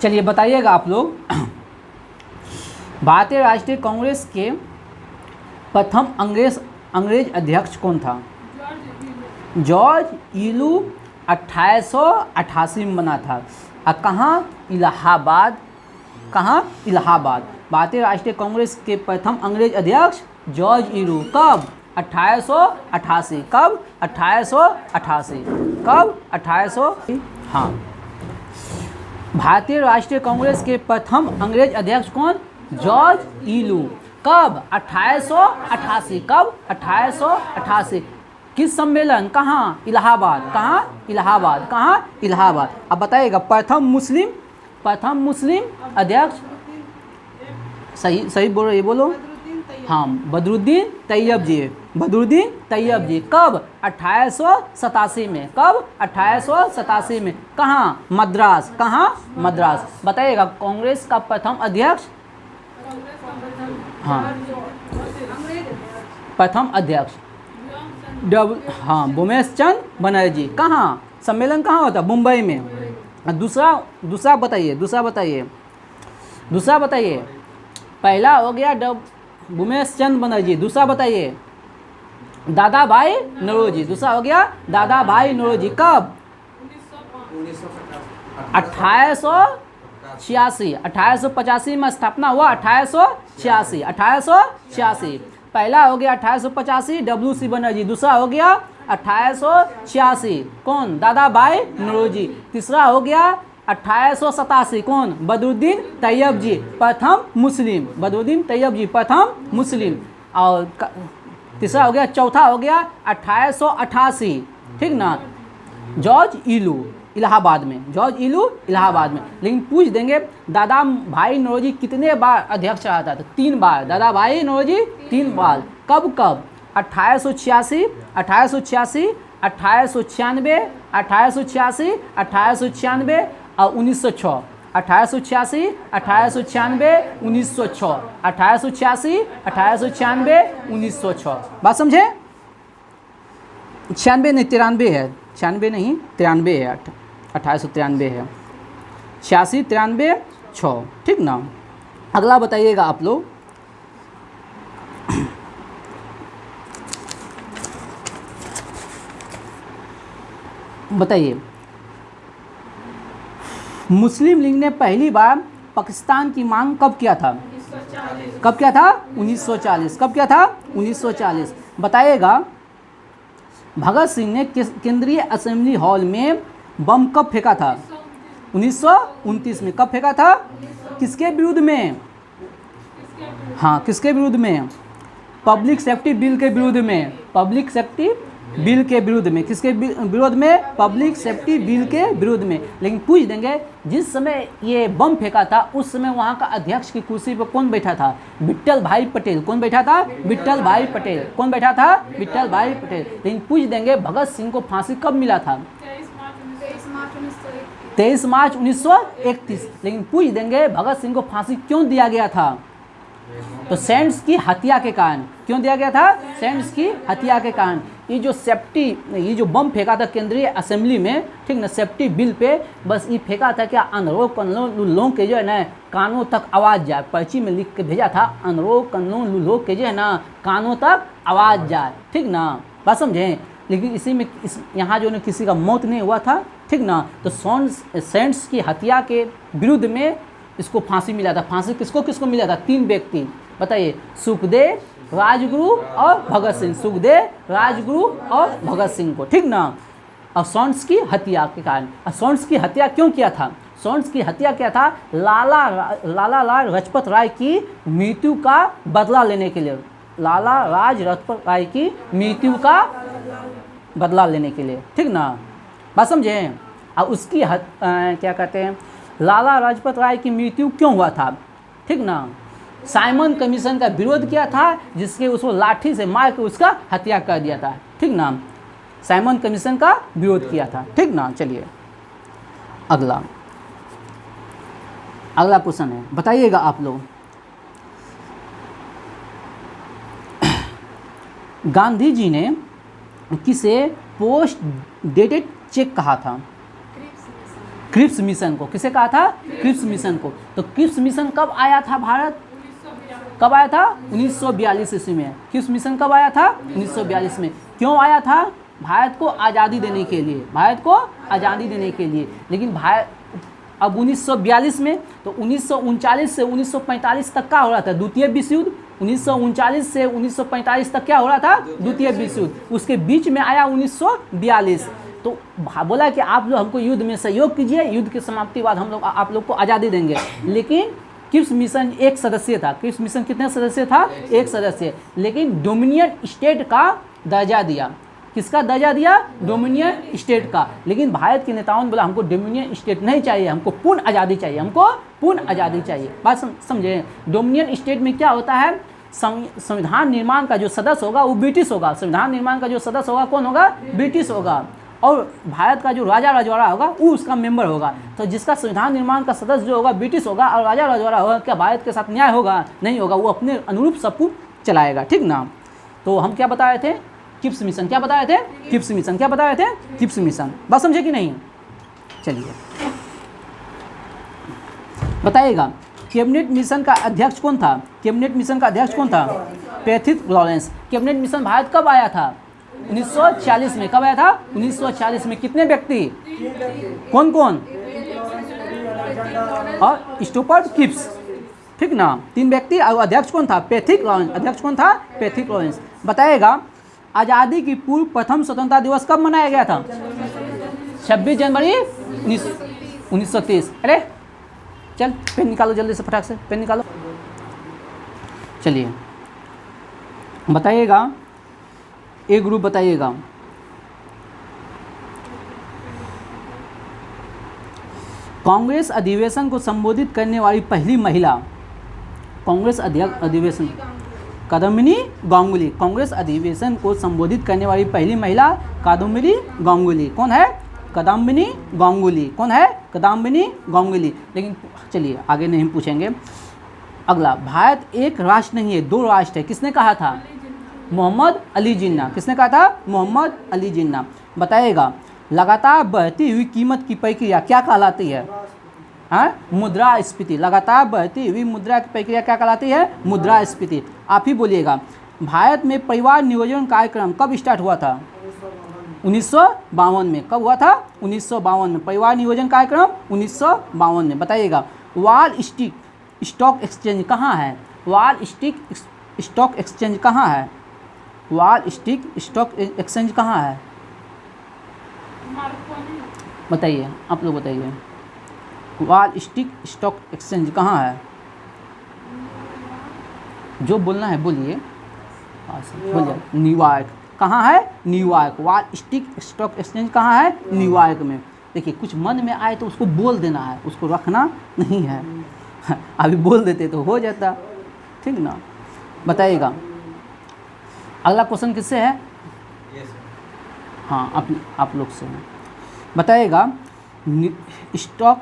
चलिए बताइएगा आप लोग। भारतीय राष्ट्रीय कांग्रेस के प्रथम अंग्रेज अध्यक्ष कौन था? जॉर्ज इलू 1888 में बना था। कहाँ? इलाहाबाद। कहाँ? इलाहाबाद। भारतीय राष्ट्रीय कांग्रेस के प्रथम अंग्रेज अध्यक्ष जॉर्ज इलू। कब? 1888। कब? 1888। कब? 1800। हाँ। भारतीय राष्ट्रीय कांग्रेस के प्रथम अंग्रेज अध्यक्ष कौन? जॉर्ज इलू। कब? 1888। कब? 1888। किस सम्मेलन? कहाँ? इलाहाबाद। कहाँ? इलाहाबाद। कहाँ? इलाहाबाद। अब बताइएगा। प्रथम मुस्लिम प्रथम मुस्लिम अध्यक्ष, सही सही बोलो, ये बोलो। हाँ, बदरुद्दीन तैयब जी, बदरुद्दीन तैयब जी। कब? 1887 में। कब? 1887 में। कहाँ? मद्रास। कहाँ? मद्रास। बताइएगा कांग्रेस का प्रथम अध्यक्ष। हाँ, प्रथम अध्यक्ष हाँ, भूमेश चंद बनर्जी। कहाँ सम्मेलन कहाँ होता? मुंबई में। दूसरा बताइए। पहला हो गया भूमेश चंद बनर्जी। दूसरा बताइए दादा भाई नौरोजी। दूसरा हो गया दादा भाई नौरोजी। कब? 1885 में स्थापना हुआ। 1886। पहला हो गया 1885 WC बनर्जी। दूसरा हो गया 1886 कौन? दादा भाई नौरोजी। तीसरा हो गया 1887 कौन? बदरुद्दीन तैयब जी, प्रथम मुस्लिम। बदरुद्दीन तैयब जी प्रथम मुस्लिम। और तीसरा हो गया, चौथा हो गया 1888, ठीक ना, जॉर्ज इलू इलाहाबाद में। जॉर्ज इलू इलाहाबाद में। लेकिन पूछ देंगे दादा भाई नौरोजी कितने बार अध्यक्ष रहा था? तो 3 बार। दादा भाई नौरोजी 3 बार। कब कब? 1886, 1896, 1896, 1886, 1896 और 1906। 1886, 1896, 1906, 1886, 1896, 1906। बात समझे? 96 नहीं 93 है, 96 नहीं 93 है, 1893 है। 86, 93, 6, ठीक ना। अगला बताइएगा आप लोग। बताइए मुस्लिम लीग ने पहली बार पाकिस्तान की मांग कब किया था? 1940। कब किया था? 1940। कब किया था? 1940। बताइएगा भगत सिंह ने केंद्रीय असेंबली हॉल में बम कब फेंका था? 1929 में। कब फेंका था? किसके विरुद्ध में? हाँ, किसके विरुद्ध में? पब्लिक सेफ्टी बिल के विरुद्ध में। पब्लिक सेफ्टी बिल के विरुद्ध में। किसके विरोध में? पब्लिक सेफ्टी बिल के विरुद्ध में। लेकिन पूछ देंगे जिस समय ये बम फेंका था उस समय वहाँ का अध्यक्ष की कुर्सी पर कौन बैठा था? विट्ठल भाई पटेल। कौन बैठा था? विट्ठल भाई पटेल। कौन बैठा था? विट्ठल भाई पटेल। लेकिन पूछ देंगे भगत सिंह को फांसी कब मिला था? 23 मार्च 1931। लेकिन पूछ देंगे भगत सिंह को फांसी क्यों दिया गया था? तो सैंड्स की हत्या के कारण। क्यों दिया गया था? सैंड्स की हत्या के कारण। ये जो बम फेंका था केंद्रीय असेंबली में, ठीक ना, सेफ्टी बिल पे, बस ये फेंका था क्या अनरोग लोगों के जो है ना कानों तक आवाज़ जाए। पर्ची में लिख के भेजा था अनरोग लोग के जो है ना कानों तक आवाज़ जाए, ठीक ना। बात समझें? लेकिन इसी में यहाँ जो है किसी का मौत नहीं हुआ था, ठीक ना। तो सैंड्स की हत्या के विरुद्ध में इसको फांसी मिला था। फांसी किसको किसको मिला था? 3 व्यक्ति। बताइए, सुखदेव, राजगुरु और भगत सिंह। सुखदेव, राजगुरु और भगत सिंह को, ठीक ना। और सैंड्स की हत्या के कारण। सैंड्स की हत्या क्यों किया था? सैंड्स की हत्या क्या था? लाला लाल लाजपत राय की मृत्यु का बदला लेने के लिए। लाला लाजपत राय की मृत्यु का बदला लेने के लिए, ठीक ना। बात समझे? और उसकी क्या कहते हैं, लाला लाजपत राय की मृत्यु क्यों हुआ था, ठीक ना। साइमन कमीशन का विरोध किया था जिसके उसको लाठी से मार के उसका हत्या कर दिया था, ठीक ना। साइमन कमीशन का विरोध किया था, ठीक ना। चलिए अगला क्वेश्चन है, बताइएगा आप लोग। गांधी जी ने किसे पोस्ट डेटेड चेक कहा था? क्रिप्स मिशन को। किसे कहा था? क्रिप्स मिशन को। तो क्रिप्स मिशन कब आया था भारत? कब आया था? 1942 ईस्वी में। क्रिप्स मिशन कब आया था? 1942 में। क्यों आया था? भारत को आज़ादी देने के लिए। भारत को आज़ादी देने के लिए। लेकिन भारत अब 1942 में, तो 1939 से 1945 तक क्या हो रहा था? द्वितीय विश्व युद्ध। 1939 से 1945 तक क्या हो रहा था? द्वितीय विश्व युद्ध। उसके बीच में आया 1942। तो बोला कि आप लोग हमको युद्ध में सहयोग कीजिए, युद्ध की समाप्ति बाद हम लोग आप लोग को आज़ादी देंगे। लेकिन क्रिप्स मिशन एक सदस्य था। क्रिप्स मिशन कितने सदस्य था? एक सदस्य। लेकिन डोमिनियन स्टेट का दर्जा दिया। किसका दर्जा दिया? डोमिनियन स्टेट का। लेकिन भारत के नेताओं ने बोला हमको डोमिनियन स्टेट नहीं चाहिए, हमको पूर्ण आज़ादी चाहिए, हमको पूर्ण आज़ादी चाहिए। बात समझे? डोमिनियन स्टेट में क्या होता है? संविधान निर्माण का जो सदस्य होगा वो ब्रिटिश होगा। संविधान निर्माण का जो सदस्य होगा कौन होगा? ब्रिटिश होगा। और भारत का जो राजा रजवाड़ा होगा वो उसका मेंबर होगा। तो जिसका संविधान निर्माण का सदस्य जो होगा ब्रिटिश होगा और राजा रजवाड़ा होगा, क्या भारत के साथ न्याय होगा? नहीं होगा। वो अपने अनुरूप सब कुछ चलाएगा। ठीक ना? तो हम क्या बता रहे थे? किप्स मिशन। क्या बता रहे थे? किप्स मिशन। क्या बता रहे थे? किप्स मिशन। बात समझे कि नहीं? चलिए बताइएगा, कैबिनेट मिशन का अध्यक्ष कौन था? कैबिनेट मिशन का अध्यक्ष कौन था? Pethick Lawrence. Cabinet mission Bharat कब आया था? 1940 में। कब आया था? 1940 में। कितने व्यक्ति? कौन कौन? और स्टुअर्ट किप्स। ठीक ना? 3 व्यक्ति। और अध्यक्ष कौन था? Pethick Lawrence. अध्यक्ष कौन था? Pethick Lawrence. बताएगा, आज़ादी की पूर्व प्रथम स्वतंत्रता दिवस कब मनाया गया था? 26 जनवरी 1930। अरे चल पेन निकालो जल्दी से, फटाक से पेन निकालो। चलिए बताइएगा, एक ग्रुप बताइएगा, कांग्रेस अधिवेशन को संबोधित करने वाली पहली महिला। कांग्रेस अधिवेशन कादम्बिनी गांगुली। कांग्रेस अधिवेशन को संबोधित करने वाली पहली महिला कादम्बिनी गांगुली। कौन है? कादम्बिनी गांगुली। कौन है? कादम्बिनी गांगुली। लेकिन चलिए आगे नहीं पूछेंगे। अगला, भारत एक राष्ट्र नहीं है 2 राष्ट्र है, किसने कहा था? मोहम्मद अली जिन्ना। किसने कहा था? मोहम्मद अली जिन्ना। बताइएगा, लगातार बढ़ती हुई कीमत की प्रक्रिया क्या कहलाती है? हाँ, मुद्रास्फीति। लगातार बढ़ती हुई मुद्रा की प्रक्रिया क्या कहलाती है? मुद्रास्फीति। आप ही बोलिएगा, भारत में परिवार नियोजन कार्यक्रम कब स्टार्ट हुआ था? 1952 में। कब हुआ था? 1952 में। परिवार नियोजन कार्यक्रम 1952 में। बताइएगा, वॉल स्ट्रीट स्टॉक एक्सचेंज कहाँ है? वॉल स्ट्रीट स्टॉक एक्सचेंज कहाँ है? वॉल स्ट्रीट स्टॉक एक्सचेंज कहाँ है? बताइए, आप लोग बताइए, वॉल स्ट्रीट स्टॉक एक्सचेंज कहाँ है? जो बोलना है बोलिए। बोलिए। न्यूयॉर्क। कहाँ है? New York. Wall street stock exchange कहाँ है? न्यूयॉर्क में। देखिए, कुछ मन में आए तो उसको बोल देना है, उसको रखना नहीं है। अभी बोल देते तो हो जाता। ठीक ना? बताइएगा, अगला क्वेश्चन किससे है? हाँ, आप लोग से है। बताइएगा, स्टॉक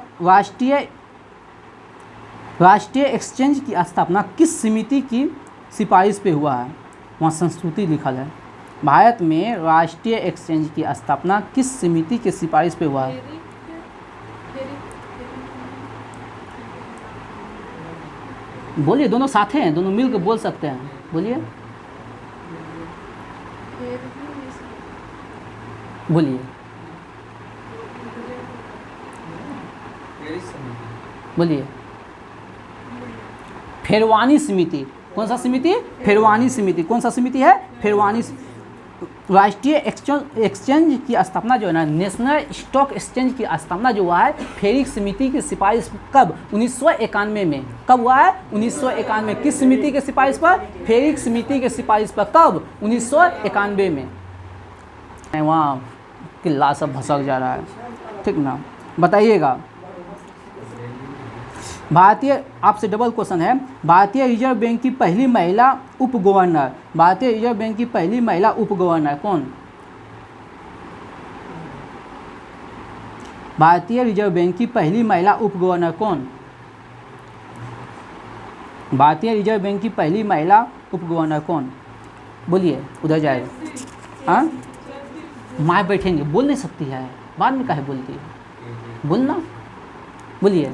राष्ट्रीय एक्सचेंज की स्थापना किस समिति की सिफारिश पे हुआ है? वहाँ संस्तुति लिखल है। भारत में राष्ट्रीय एक्सचेंज की स्थापना किस समिति के सिफारिश पे हुआ है? बोलिए, दोनों साथ हैं, दोनों मिलकर बोल सकते हैं। बोलिए बोलिए बोलिए। फेरवानी समिति। कौन सा समिति? फेरवानी समिति। कौन सा समिति है? फेरवानी। राष्ट्रीय एक्सचेंज की स्थापना जो है ना, नेशनल स्टॉक एक्सचेंज की स्थापना जो हुआ है फेरिक समिति की सिफारिश कब? 1991 में। कब हुआ है? 1991। किस समिति के सिफारिश पर? फेरिक समिति के सिफारिश पर। कब? 1991 में। वहाँ किला सब भसक जा रहा है। ठीक ना? बताइएगा, भारतीय, आपसे डबल क्वेश्चन है, भारतीय रिजर्व बैंक की पहली महिला उप गवर्नर। भारतीय रिजर्व बैंक की पहली महिला उप गवर्नर कौन? भारतीय रिजर्व बैंक की पहली महिला उप गवर्नर कौन? भारतीय रिजर्व बैंक की पहली महिला उप गवर्नर कौन? बोलिए, उधर जाएगा। हाँ, माँ बैठेंगे, बोल नहीं सकती है, बाद में काहे बोलती है? बोलना। बोलिए।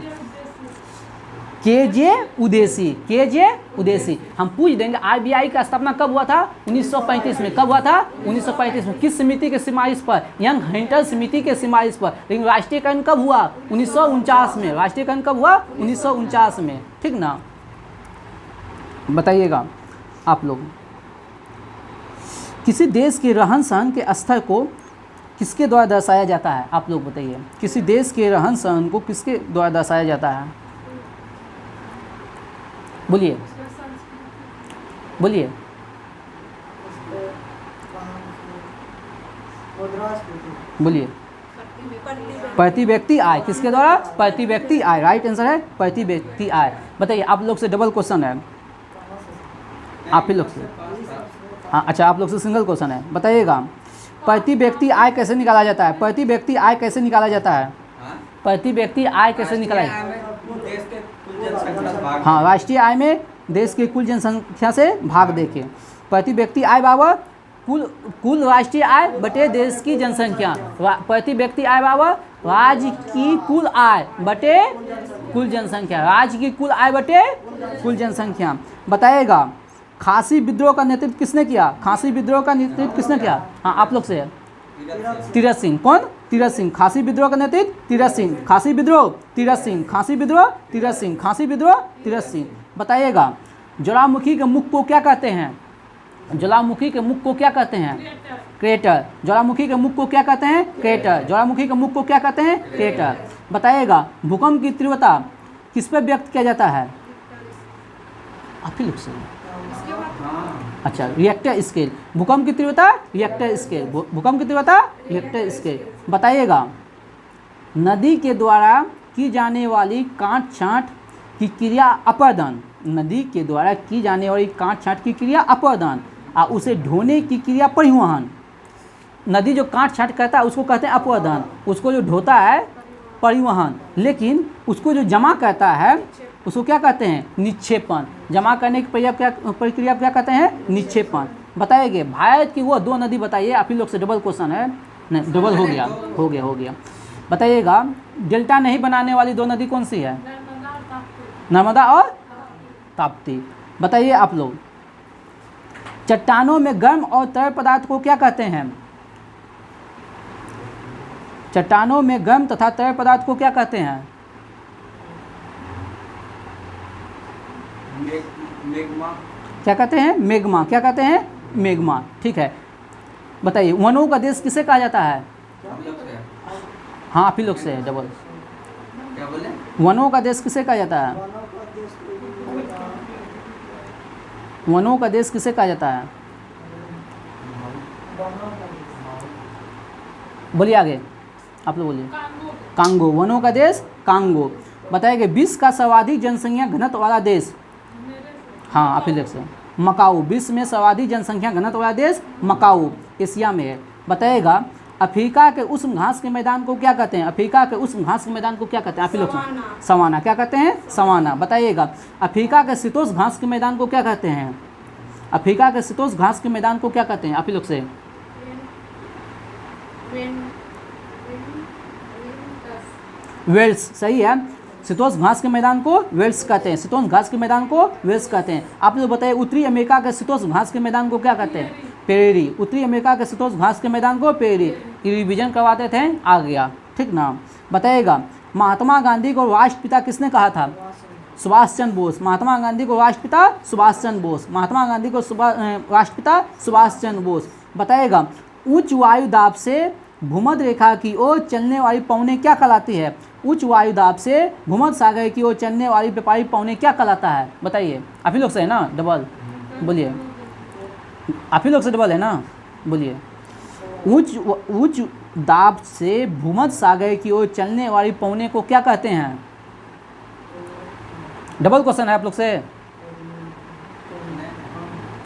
केजे उदेसी। केजे उदेसी। हम पूछ देंगे, आरबीआई का स्थापना कब हुआ था? 1935 में। कब हुआ था? 1935 में। किस समिति के सिफारिश पर? यंग हंटर समिति के सिफारिश पर। लेकिन राष्ट्रीयकरण कब हुआ? 1949 में। राष्ट्रीयकरण कब हुआ? 1949 में। ठीक ना? बताइएगा आप लोग, किसी देश के रहन सहन के स्तर को किसके द्वारा दर्शाया जाता है? आप लोग बताइए, किसी देश के रहन सहन को किसके द्वारा दर्शाया जाता है? बोलिए बोलिए। बोलिए। प्रति व्यक्ति आय, किसके द्वारा? प्रति व्यक्ति आय, राइट आंसर है प्रति व्यक्ति आय। बताइए, आप लोग से डबल क्वेश्चन है, आप ही लोग से, हाँ अच्छा, आप लोग से सिंगल क्वेश्चन है। बताइएगा, प्रति व्यक्ति आय कैसे निकाला जाता है? प्रति व्यक्ति आय कैसे निकाला जाता है? प्रति व्यक्ति आय कैसे निकाला जाता है? हाँ, राष्ट्रीय आय में देश की कुल जनसंख्या से भाग देके। प्रति व्यक्ति आय बराबर कुल राष्ट्रीय आय बटे देश की जनसंख्या। प्रति व्यक्ति आय बराबर राज्य की कुल आय बटे कुल जनसंख्या। राज्य की कुल आय बटे कुल जनसंख्या। बताइएगा, खासी विद्रोह का नेतृत्व किसने किया? खासी विद्रोह का नेतृत्व किसने किया? हाँ, आप लोग से। तीरथ सिंह। कौन? तीरथ सिंह। खासी विद्रोह का नेतृत्व तीरथ सिंह। खासी विद्रोह तीरथ सिंह। खासी विद्रोह तीरथ सिंह। खासी विद्रोह तीरथ सिंह। बताइएगा, ज्वालामुखी के मुख को क्या कहते हैं? ज्वालामुखी के मुख को क्या कहते हैं? क्रेटर। ज्वालामुखी के मुख को क्या कहते हैं? क्रेटर। ज्वालामुखी के मुख को क्या कहते हैं? क्रेटर। बताइएगा, भूकंप की तीव्रता किस पर व्यक्त किया जाता है? आप ही लोग से। अच्छा, रिएक्टर स्केल। भूकंप की तीव्रता रिएक्टर स्केल। भूकंप की तीव्रता रिएक्टर स्केल। बताइएगा, नदी के द्वारा की जाने वाली काट छांट की क्रिया अपरदन। नदी के द्वारा की जाने वाली काट छांट की क्रिया अपरदन और उसे ढोने की क्रिया परिवहन। नदी जो काट छांट करता है उसको कहते हैं अपरदन, उसको जो ढोता है परिवहन, लेकिन उसको जो जमा करता है उसको क्या कहते हैं? निक्षेपण। जमा करने की प्रक्रिया क्या कहते हैं? निक्षेपण। बताइए, भारत की वो 2 नदी बताइए। आप ही लोग से डबल क्वेश्चन है, नहीं डबल हो गया। बताइएगा, डेल्टा नहीं बनाने वाली 2 नदी कौन सी है? नर्मदा और ताप्ती। बताइए आप लोग, चट्टानों में गर्म और तरल पदार्थ को क्या कहते हैं? चट्टानों में गर्म तथा तरल पदार्थ को क्या कहते हैं? मेग्मा। क्या कहते हैं? मेग्मा। क्या कहते हैं? मेग्मा। ठीक है। बताइए, वनों का देश किसे कहा जाता है? हाँ, आप ही लोग से डबल। क्या बोले? वनों का देश किसे कहा जाता है? वनों का देश किसे कहा जाता है? बोलिए आगे, आप लोग बोलिए। कांगो। वनों का देश कांगो। बताइए, विश्व का सर्वाधिक जनसंख्या घनत्व वाला देश? हाँ, आप ही लोग से। मकाऊ। विश्व में सर्वाधिक जनसंख्या घनत्व वाला देश मकाऊ, एशिया में है। बताइएगा, अफ्रीका के उष्ण घास के मैदान को क्या कहते हैं? अफ्रीका के उष्ण घास के मैदान को क्या कहते हैं? आप ही लोग से। सवाना। क्या कहते हैं? सवाना। बताइएगा, अफ्रीका के शीतोष्ण घास के मैदान को क्या कहते हैं? अफ्रीका के शीतोष्ण घास के मैदान को क्या कहते हैं? आप ही लोग से। वेल्स। सही है। शीतोष्ण घास के मैदान को वेल्स कहते हैं। शीतोष्ण घास के मैदान को वेल्स कहते हैं। आप लोग बताइए, उत्तरी अमेरिका के शीतोष्ण घास के मैदान को क्या कहते हैं? पेरेरी। उत्तरी अमेरिका के शीतोष्ण घास के मैदान को पेरेरी। रिवीजन करवाते थे, आ गया, ठीक ना। बताइएगा, महात्मा गांधी को राष्ट्रपिता किसने कहा था? सुभाष चंद्र बोस। महात्मा गांधी को राष्ट्रपिता सुभाष चंद्र बोस। महात्मा गांधी को राष्ट्रपिता सुभाष चंद्र बोस। बताइएगा, उच्च वायु दाब से भूमध्य रेखा की ओर चलने वाली पवनें क्या कहलाती है? उच्च वायु दाब से भूमध्य सागर की ओर चलने वाली व्यापारी पवनें क्या कहलाता है? बताइए। आप ही लोग से है ना डबल? बोलिए। आप ही लोग से डबल है ना? बोलिए। उच्च दाब से भूमध्य सागर की ओर चलने वाली पवनें को क्या कहते हैं? डबल क्वेश्चन है आप लोग से।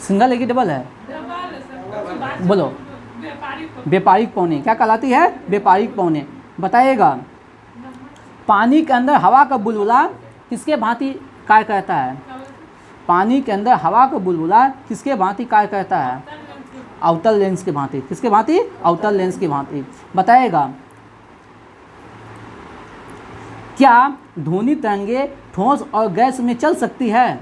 सिंगल है कि डबल है? बोलो। व्यापारिक पौने। क्या कहलाती है? व्यापारिक पौने। बताइएगा, पानी के अंदर हवा का बुलबुला किसके भांति कार्य करता है? पानी के अंदर हवा का बुलबुला किसके भांति कार्य करता है? अवतल लेंस के भांति। किसके भांति? अवतल लेंस की भांति। बताइएगा, क्या ध्वनि तरंगे ठोस और गैस में चल सकती है?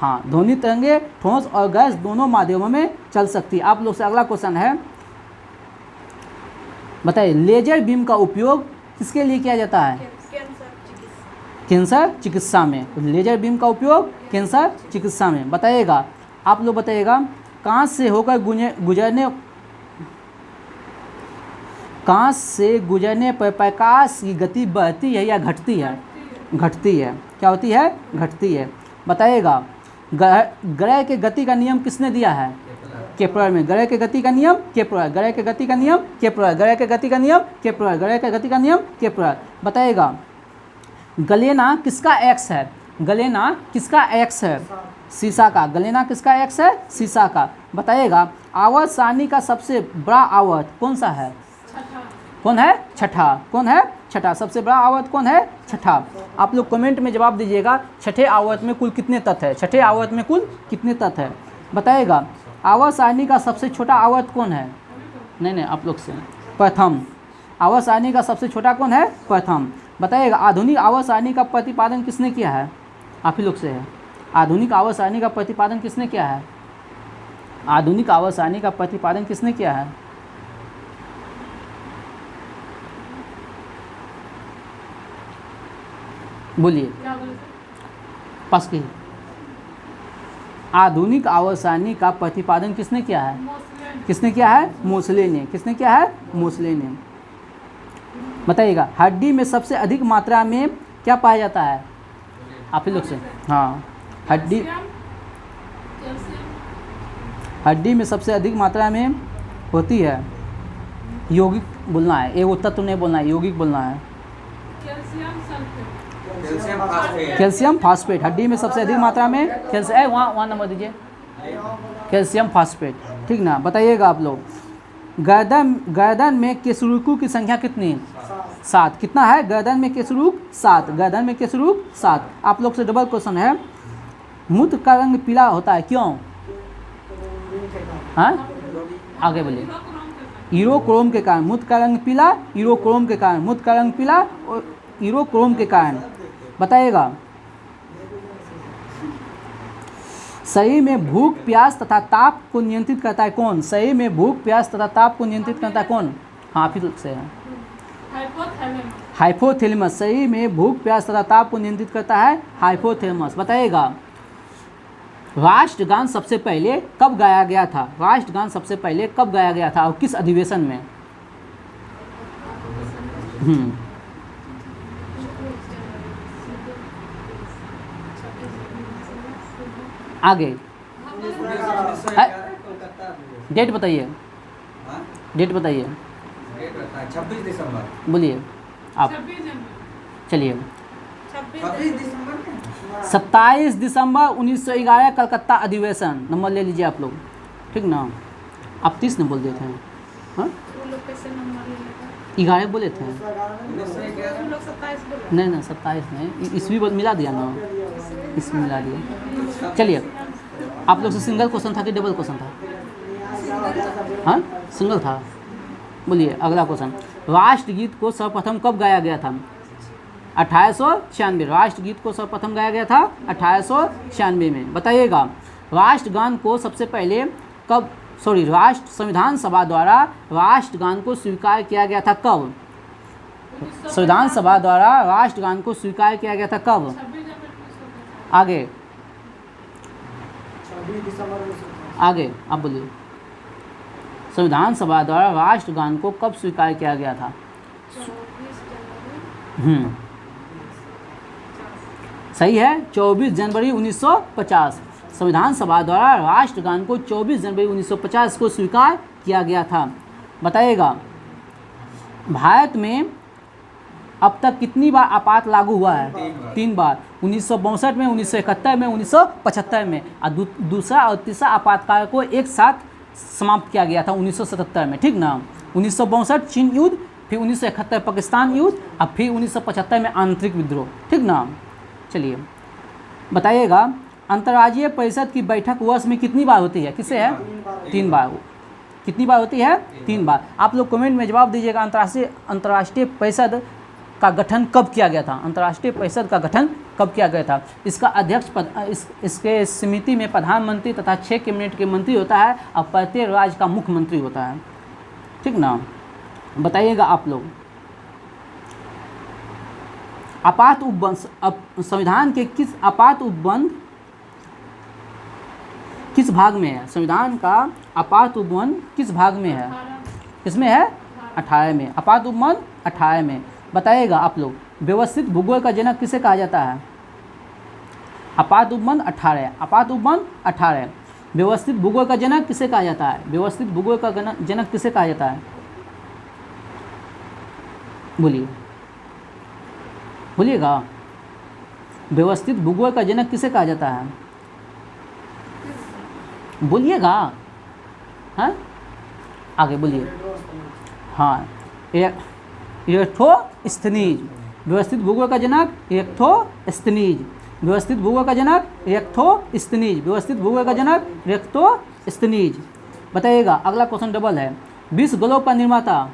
हाँ, ध्वनि तरंगे ठोस और गैस दोनों माध्यमों में चल सकती है। आप लोग से अगला क्वेश्चन है, बताइए, लेजर बीम का उपयोग किसके लिए किया जाता है? कैंसर चिकित्सा में। लेजर बीम का उपयोग कैंसर चिकित्सा में। बताइएगा, आप लोग बताइएगा, कांच से होकर गुजरने पर प्रकाश की गति बढ़ती है या घटती है? घटती है। क्या होती है? घटती है। बताइएगा, ग्रह के गति का नियम किसने दिया है? के प्रयोग में, गणय के गति का नियम के प्रयोग, गणय के गति का नियम के प्रयोग, गणय के गति का नियम के प्रयोग, गणय के गति का नियम के प्रयोग। बताइएगा गलेना किसका एक्स है, गलेना किसका एक्स है, शीशा का, गलेना किसका एक्स है, शीशा का। बताइएगा आवर्त सारणी का सबसे बड़ा आवर्त कौन सा है, कौन है, छठा, कौन है, छठा, सबसे बड़ा आवर्त कौन है, छठा। आप लोग कमेंट में जवाब दीजिएगा छठे आवर्त में कुल कितने तत्व है, छठे आवर्त में कुल कितने तत्व है। बताइएगा आवर्त सारणी का सबसे छोटा आवर्त कौन है, नहीं आप लोग से, प्रथम, आवर्त सारणी का सबसे छोटा कौन है, प्रथम। बताइएगा आधुनिक आवर्त सारणी का प्रतिपादन किसने किया है, आप ही लोग से है, आधुनिक आवर्त सारणी का प्रतिपादन किसने किया है, आधुनिक आवर्त सारणी का प्रतिपादन किसने किया है, बोलिए, पास की। आधुनिक आवर्त सारणी का प्रतिपादन किसने किया है, किसने किया है, मोसले ने, किसने किया है, मोसले ने। बताइएगा हड्डी में सबसे अधिक मात्रा में क्या पाया जाता है, आप ही लोग से, हाँ, हड्डी में सबसे अधिक मात्रा में होती है, यौगिक बोलना है, एक तत्व नहीं बोलना है, यौगिक बोलना है, कैल्शियम फास्फेट, हड्डी में सबसे अधिक मात्रा में कैल्शियम, वहाँ नंबर दीजिए, कैल्शियम फास्फेट, ठीक ना। बताइएगा आप लोग गर्दन में केसरूकु की संख्या कितनी है, 7, कितना है, गर्दन में केसरूक 7, गर्दन में केसरूक 7। आप लोग से डबल क्वेश्चन है, मूत्र का रंग पीला होता है क्यों, हाँ आगे बोलिए, यूरोक्रोम के कारण, मूत्र का रंग पीला यूरोक्रोम के कारण, मूत्र का रंग पीला और यूरोक्रोम के कारण। बताइएगा शरीर में भूख प्यास तथा ताप को नियंत्रित करता है कौन, शरीर में भूख प्यास तथा ताप को नियंत्रित करता है कौन, हाँ फिर से है, हाइपोथैलेमस, शरीर में भूख प्यास तथा ताप को नियंत्रित करता है हाइपोथैलेमस। बताइएगा राष्ट्रगान सबसे पहले कब गाया गया था, राष्ट्रगान सबसे पहले कब गाया गया था और किस अधिवेशन में, आगे डेट बताइए, डेट बताइए, 26 दिसंबर, बोलिए आप, चलिए 27 दिसंबर 1911 कलकत्ता अधिवेशन, नंबर ले लीजिए आप लोग, ठीक ना। आप 30 ने बोल देते हैं, हाँ 11 बोले थे, नहीं 27 नहीं, ईस्वी मिला दिया ना, इसमें मिला दिया। चलिए आप लोग से सिंगल क्वेश्चन था कि डबल क्वेश्चन था, हाँ सिंगल था। बोलिए अगला क्वेश्चन, राष्ट्रगीत को सर्वप्रथम कब गाया गया था, 1896, राष्ट्रगीत को सर्वप्रथम गाया गया था 1896 में। बताइएगा राष्ट्रगान को सबसे पहले कब, राष्ट्र संविधान सभा द्वारा राष्ट्रगान को स्वीकार किया गया था कब, संविधान सभा द्वारा राष्ट्रगान को स्वीकार किया गया था कब, आगे आगे आप बोलिए, संविधान सभा द्वारा राष्ट्रगान को कब स्वीकार किया गया था, सही है 24 जनवरी 1950, संविधान सभा द्वारा राष्ट्रगान को 24 जनवरी 1950 को स्वीकार किया गया था। बताइएगा भारत में अब तक कितनी बार आपात लागू हुआ है, 3 बार, 1962 में, 1971 में, 1975 में, और दूसरा और तीसरा आपातकाल को एक साथ समाप्त किया गया था 1977 में, ठीक ना। 1962 चीन युद्ध, फिर 1971 पाकिस्तान युद्ध, और फिर 1975 में आंतरिक विद्रोह, ठीक ना। चलिए बताइएगा अंतर्राज्यीय परिषद की बैठक वर्ष में कितनी बार होती है, किससे है, 3 बार, कितनी बार होती है, 3 बार। आप लोग कमेंट में जवाब दीजिएगा अंतर्राष्ट्रीय परिषद का गठन कब किया गया था, अंतर्राष्ट्रीय परिषद का गठन कब किया गया था। इसका अध्यक्ष पद, इसके समिति में प्रधानमंत्री तथा 6 कैबिनेट के मंत्री होता है और प्रत्येक राज्य का मुख्यमंत्री होता है, ठीक ना। बताइएगा आप लोग आपात उपबंध, संविधान के किस आपात उपबंध किस भाग में है, संविधान का आपात उपबंध किस भाग में है, किसमें है, 18 में, आपात उपबंध 18 में। बताइएगा आप लोग व्यवस्थित भूगोल का जनक किसे कहा जाता है, आपात उपबंध 18, आपात उपबंध 18। व्यवस्थित भूगोल का जनक किसे कहा जाता है? व्यवस्थित भूगोल का जनक किसे कहा जाता है? बोलिए, बोलिएगा। व्यवस्थित भूगोल का जनक किसे कहा जाता है? बोलिएगा। हाँ, आगे बोलिए। हाँ, इरेक्टोस्थनीज। व्यवस्थित भूगोल का जनक इरेक्टोस्थनीज। व्यवस्थित भूगोल का जनक इरेक्टोस्थनीज। व्यवस्थित भूगोल का जनक इरेक्टोस्थनीज। बताइएगा। अगला क्वेश्चन डबल है। विश्व ग्लोब का निर्माता,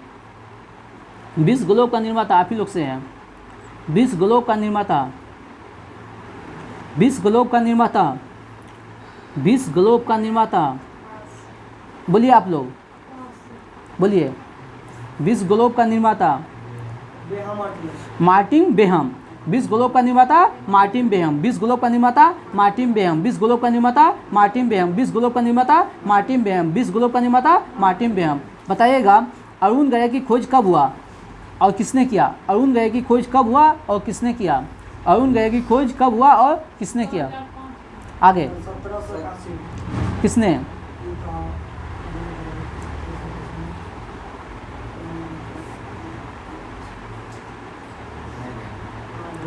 विश्व ग्लोब का निर्माता आप ही लोग से है। विश्व ग्लोब का निर्माता, विश्व ग्लोब का निर्माता, विश्व ग्लोब का निर्माता, बोलिए आप लोग, बोलिए। विश्व ग्लोब का निर्माता मार्टिन बेहम। विश्व ग्लोब का निर्माता मार्टिन बेहम। विश्व ग्लोब का निर्माता मार्टिन बेहम। विश्व ग्लोब का निर्माता मार्टिन बेहम। विश्व ग्लोब का निर्माता मार्टिन बेहम। विश्व ग्लोब का निर्माता मार्टिन बेहम। बताइएगा। अरुण ग्रह की खोज कब हुआ और किसने किया? अरुण ग्रह की खोज कब हुआ और किसने किया? अरुण ग्रह की खोज कब हुआ और किसने किया? आगे किसने?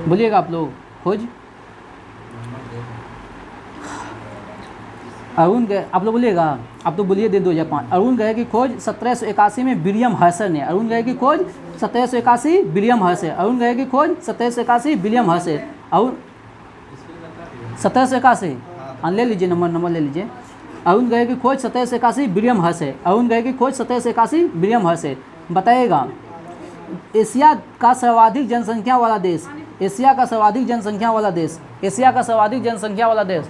बोलिएगा आप लोग। खोज अरुण ग्रह, आप लोग बोलिएगा। आप तो बोलिए दे 2005। अरुण ग्रह की खोज 1781 में विलियम हर्शर ने। अरुण ग्रह की खोज 1781 विलियम हर्शर। अरुण ग्रह की खोज 1781 विलियम हर्शर। अरुण 1781, हाँ ले लीजिए, नंबर ले लीजिए। अरुण ग्रह की खोज 1781 विलियम हर्शर। अरुण ग्रह की खोज 1781 विलियम हर्शर। बताइएगा। एशिया का सर्वाधिक जनसंख्या वाला देश, एशिया का सर्वाधिक जनसंख्या वाला देश, एशिया का सर्वाधिक जनसंख्या वाला देश।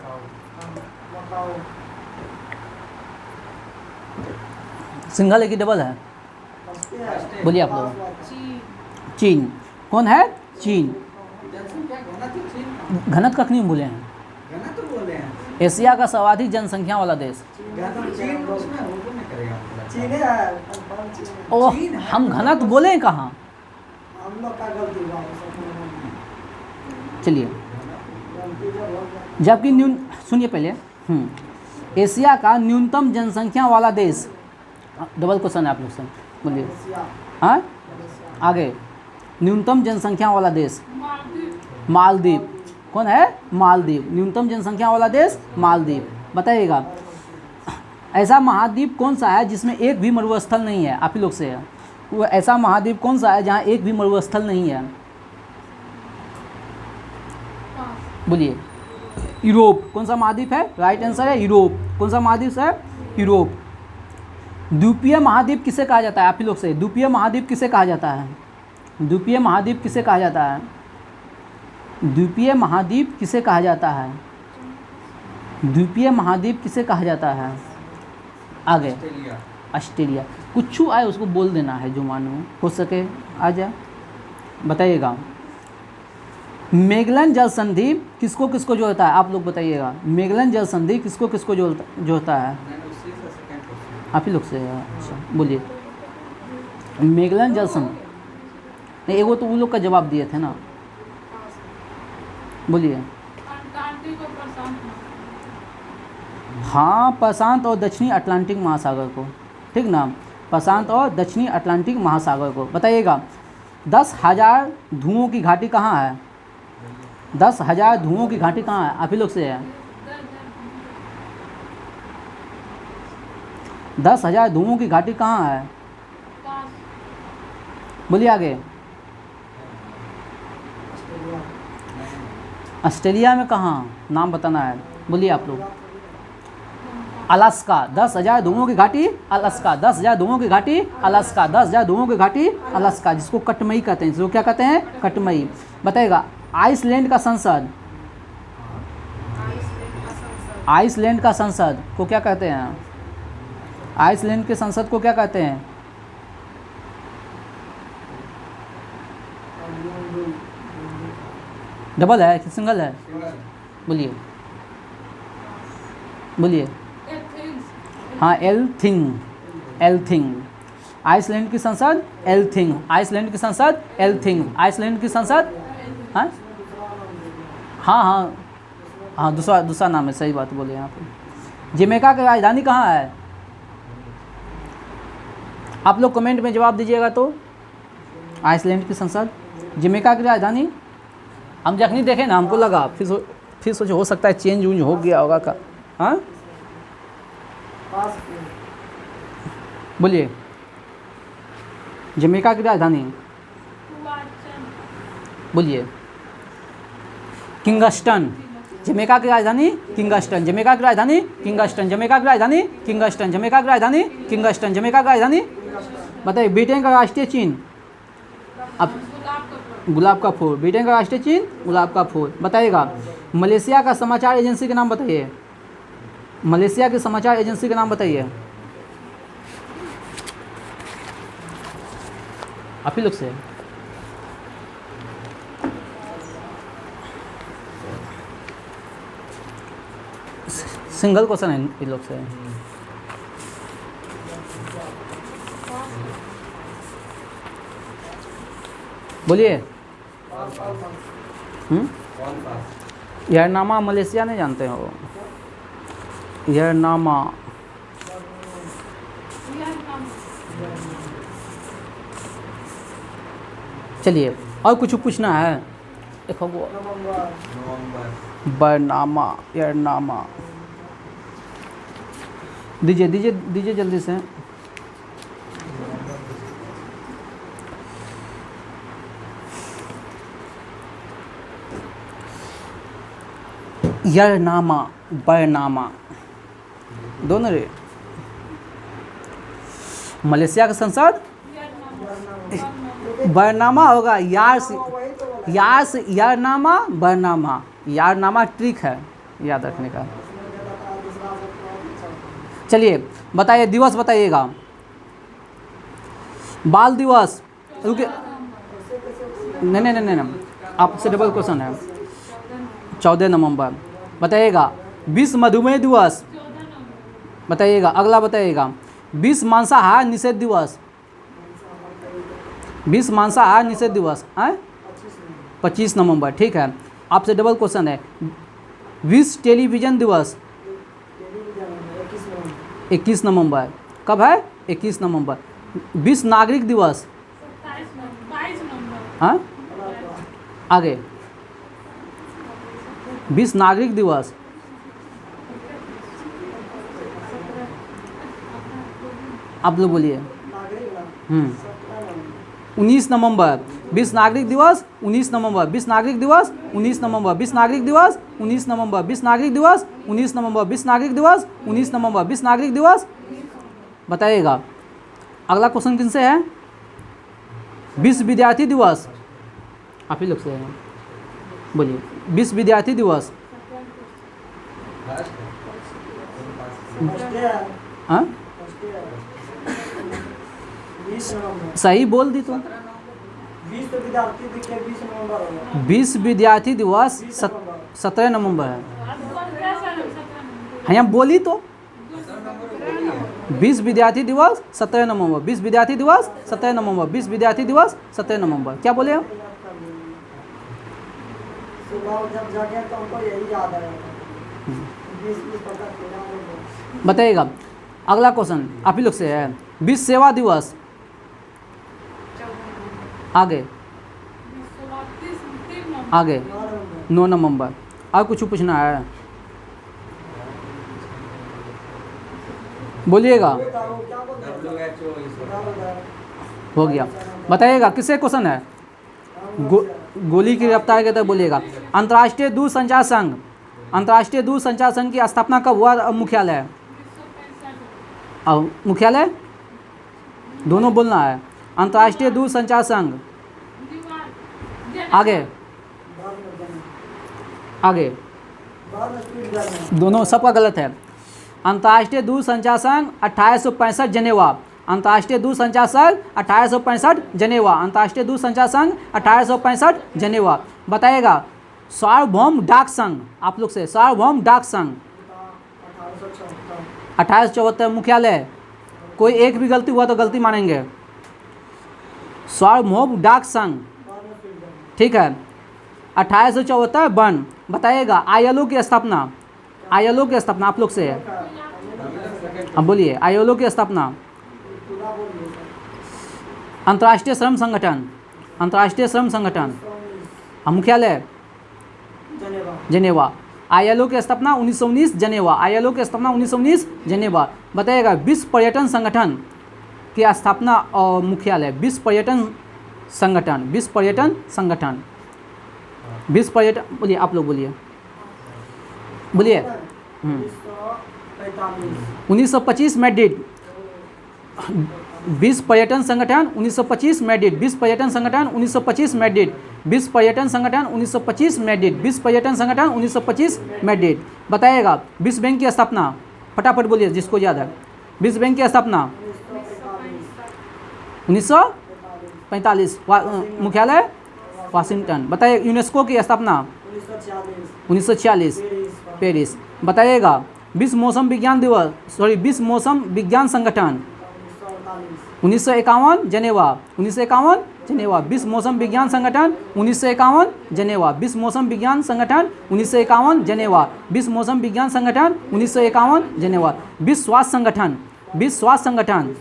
सिंगल है कि डबल है? बोलिए आप लोग। चीन। कौन है? चीन। घनत्व कख नहीं बोले हैं, एशिया का सर्वाधिक जनसंख्या वाला देश। ओह, हम घनत्व बोले हैं कहाँ? चलिए, जबकि सुनिए पहले। एशिया का न्यूनतम जनसंख्या वाला देश। डबल क्वेश्चन है आप लोग से, बोलिए। हाँ, आगे। न्यूनतम जनसंख्या वाला देश मालदीव। कौन है? मालदीव। न्यूनतम जनसंख्या वाला देश मालदीव। बताइएगा। ऐसा महाद्वीप कौन सा है जिसमें एक भी मरुस्थल नहीं है? आप ही लोग से है। वो ऐसा महाद्वीप कौन सा है जहाँ एक भी मरुस्थल नहीं है? बोलिए। यूरोप। कौन सा महाद्वीप है? राइट आंसर है यूरोप। कौन सा महाद्वीप है? यूरोप। द्वीपीय महाद्वीप किसे कहा जाता है? आप ही लोग से। द्वीपीय महाद्वीप किसे कहा जाता है? द्वीपीय महाद्वीप किसे कहा जाता है? द्वीपीय महाद्वीप किसे कहा जाता है? द्वीपीय महाद्वीप किसे कहा जाता है? आगे। ऑस्ट्रेलिया। कुछ आए उसको बोल देना है, जो मानो हो सके आ जाए। बताइएगा। मेगलन जल संधि किसको किसको जोड़ता है? आप लोग बताइएगा। मेगलन जल संधि किसको किसको जोड़ता है? आप ही लोग से। अच्छा, बोलिए। मेगलन जल संधि नहीं, एगो तो वो लोग का जवाब दिए थे ना। बोलिए। हाँ, प्रशांत और दक्षिणी अटलांटिक महासागर को, ठीक ना? प्रशांत और दक्षिणी अटलांटिक महासागर को। बताइएगा। 10,000 धुओं की घाटी कहाँ है? 10,000 धुओं की घाटी कहाँ है? आप ही लोग से है। 10,000 धुओं की घाटी कहाँ है? बोलिए आगे। ऑस्ट्रेलिया में कहाँ? नाम बताना है। बोलिए आप लोग। अलास्का। 10,000 धुओं की घाटी अलास्का। 10,000 धुओं की घाटी अलास्का। 10,000 धुओं की घाटी अलास्का, जिसको कटमई कहते हैं। जिसको क्या कहते हैं? कटमई। बताइएगा। आइसलैंड का संसद, आइसलैंड का संसद को क्या कहते हैं? आइसलैंड के संसद को क्या कहते हैं? डबल है कि सिंगल है? बोलिए, बोलिए। हाँ, एल्थिंग। एल्थिंग। आइसलैंड की संसद एल्थिंग। आइसलैंड की संसद एल्थिंग। आइसलैंड की संसद। हाँ हाँ हाँ हाँ, दूसरा नाम है। सही बात बोले यहाँ पे। जमैका की राजधानी कहाँ है? आप लोग कमेंट में जवाब दीजिएगा तो। आइसलैंड की संसद, जमैका की राजधानी। हम जखनी देखे ना हमको लगा फिर सोचो हो सकता है चेंज उंज हो गया होगा का। हाँ बोलिए, जमैका की राजधानी बोलिए। किंगस्टन। जमैका की राजधानी किंगस्टन। जमैका की राजधानी किंगस्टन। जमैका की राजधानी किंगस्टन। जमैका की राजधानी किंगस्टन। जमैका की राजधानी बताइए। ब्रिटेन का राष्ट्रीय चिन्ह, अब गुलाब का फूल। ब्रिटेन का राष्ट्रीय चिन्ह गुलाब का फूल। बताइएगा मलेशिया का समाचार एजेंसी के नाम बताइए। मलेशिया की समाचार एजेंसी के नाम बताइए। आप ही लोग से सिंगल क्वेश्चन है इन लोग से। बोलिए। यरनामा मलेशिया नहीं जानते हो? यरनामा चलिए और कुछ पूछना है? देखो वो बरनामा यरनामा दीजिए दीजिए दीजिए जल्दी से। यरनामा बरनामा दोनों रे। मलेशिया का संसद बरनामा होगा। यार यारनामा बरनामा। यारनामा ट्रिक है याद रखने का। चलिए बताइए दिवस बताइएगा। बाल दिवस रुके नहीं आपसे डबल क्वेश्चन है। 14 नवंबर बताइएगा। विश्व मधुमेह दिवस बताइएगा। अगला बताइएगा विश्व मांसाहार निषेध दिवस। विश्व मांसाहार निषेध दिवस है 25 नवंबर। ठीक है आपसे डबल क्वेश्चन है। विश्व टेलीविजन दिवस 21 नवंबर। कब है? 21 नवंबर। विश्व नागरिक दिवस हाँ आगे। विश्व नागरिक दिवस आप लोग बोलिए। 19 नवंबर विश्व नागरिक दिवस। 19 नवंबर विश्व नागरिक दिवस। 19 नवंबर विश्व नागरिक दिवस। 19 नवंबर विश्व नागरिक दिवस। 19 नवंबर विश्व नागरिक दिवस। 19 नवंबर विश्व नागरिक दिवस। बताइएगा अगला क्वेश्चन किन से है? विश्व विद्यार्थी दिवस आप ही लोग से है। बोलिए विश्व विद्यार्थी दिवस। हाँ सही बोल दी तो। विश्व विद्यार्थी दिवस 17 नवंबर है। हाँ बोली तो। विश्व विद्यार्थी दिवस 17 नवंबर। विश्व विद्यार्थी दिवस 17 नवंबर। विश्व विद्यार्थी दिवस 17 नवंबर। क्या बोले आप? बताइएगा अगला क्वेश्चन आप ही लोग से है। विश्व सेवा दिवस आगे 9 नवंबर। और कुछ पूछना है? बोलिएगा। हो गया। बताइएगा किससे क्वेश्चन है? गोली की रफ्तार के तहत बोलिएगा। अंतर्राष्ट्रीय दूरसंचार संघ। अंतर्राष्ट्रीय दूरसंचार संघ की स्थापना कब हुआ? मुख्यालय मुख्यालय दोनों बोलना है। अंतर्राष्ट्रीय दूरसंचार संघ आगे आगे दोनों सबका गलत है। अंतर्राष्ट्रीय दूरसंचार संघ 1865 जनेवा। अंतर्राष्ट्रीय दूरसंचार संघ 1865 जनेवा। अंतर्राष्ट्रीय दूरसंचार संघ 1865 जनेवा। बताइएगा सार्वभौम डाक संघ आप लोग से। सार्वभौम डाक संघ 1874। मुख्यालय कोई एक भी गलती हुआ तो गलती मानेंगे। सार्वभौम डाक संघ ठीक है 1874 बन। बताइएगा आईएलओ की स्थापना। आईएलओ की स्थापना आप लोग से है। अब बोलिए, आईएलओ की स्थापना। अंतर्राष्ट्रीय श्रम संगठन, अंतर्राष्ट्रीय श्रम संगठन, मुख्यालय जेनेवा। आईएलओ की स्थापना 1919 जेनेवा, आईएलओ की स्थापना 1919 जेनेवा। बताइएगा विश्व पर्यटन संगठन की स्थापना और मुख्यालय। विश्व पर्यटन संगठन, विश्व पर्यटन संगठन, विश्व पर्यटन, बोलिए आप लोग बोलिए, बोलिए। 1925 मैड्रिड, विश्व पर्यटन संगठन 1925 मैड्रिड, विश्व पर्यटन संगठन 1925 मैड्रिड, विश्व पर्यटन संगठन 1925 मैड्रिड, विश्व पर्यटन संगठन 1925 मैड्रिड। बताइएगा विश्व बैंक की स्थापना, फटाफट बोलिए जिसको याद है। विश्व बैंक की स्थापना 1945, मुख्यालय वाशिंगटन। बताइए यूनेस्को की स्थापना 1946 पेरिस। बताइएगा विश्व मौसम विज्ञान दिवस, विश्व मौसम विज्ञान संगठन 1951 जेनेवा, 1951 जेनेवा। विश्व मौसम विज्ञान संगठन 1951 जेनेवा, विश्व मौसम विज्ञान संगठन 1951 जेनेवा, विश्व मौसम विज्ञान संगठन 1951 जेनेवा। विश्व स्वास्थ्य संगठन, विश्व स्वास्थ्य संगठन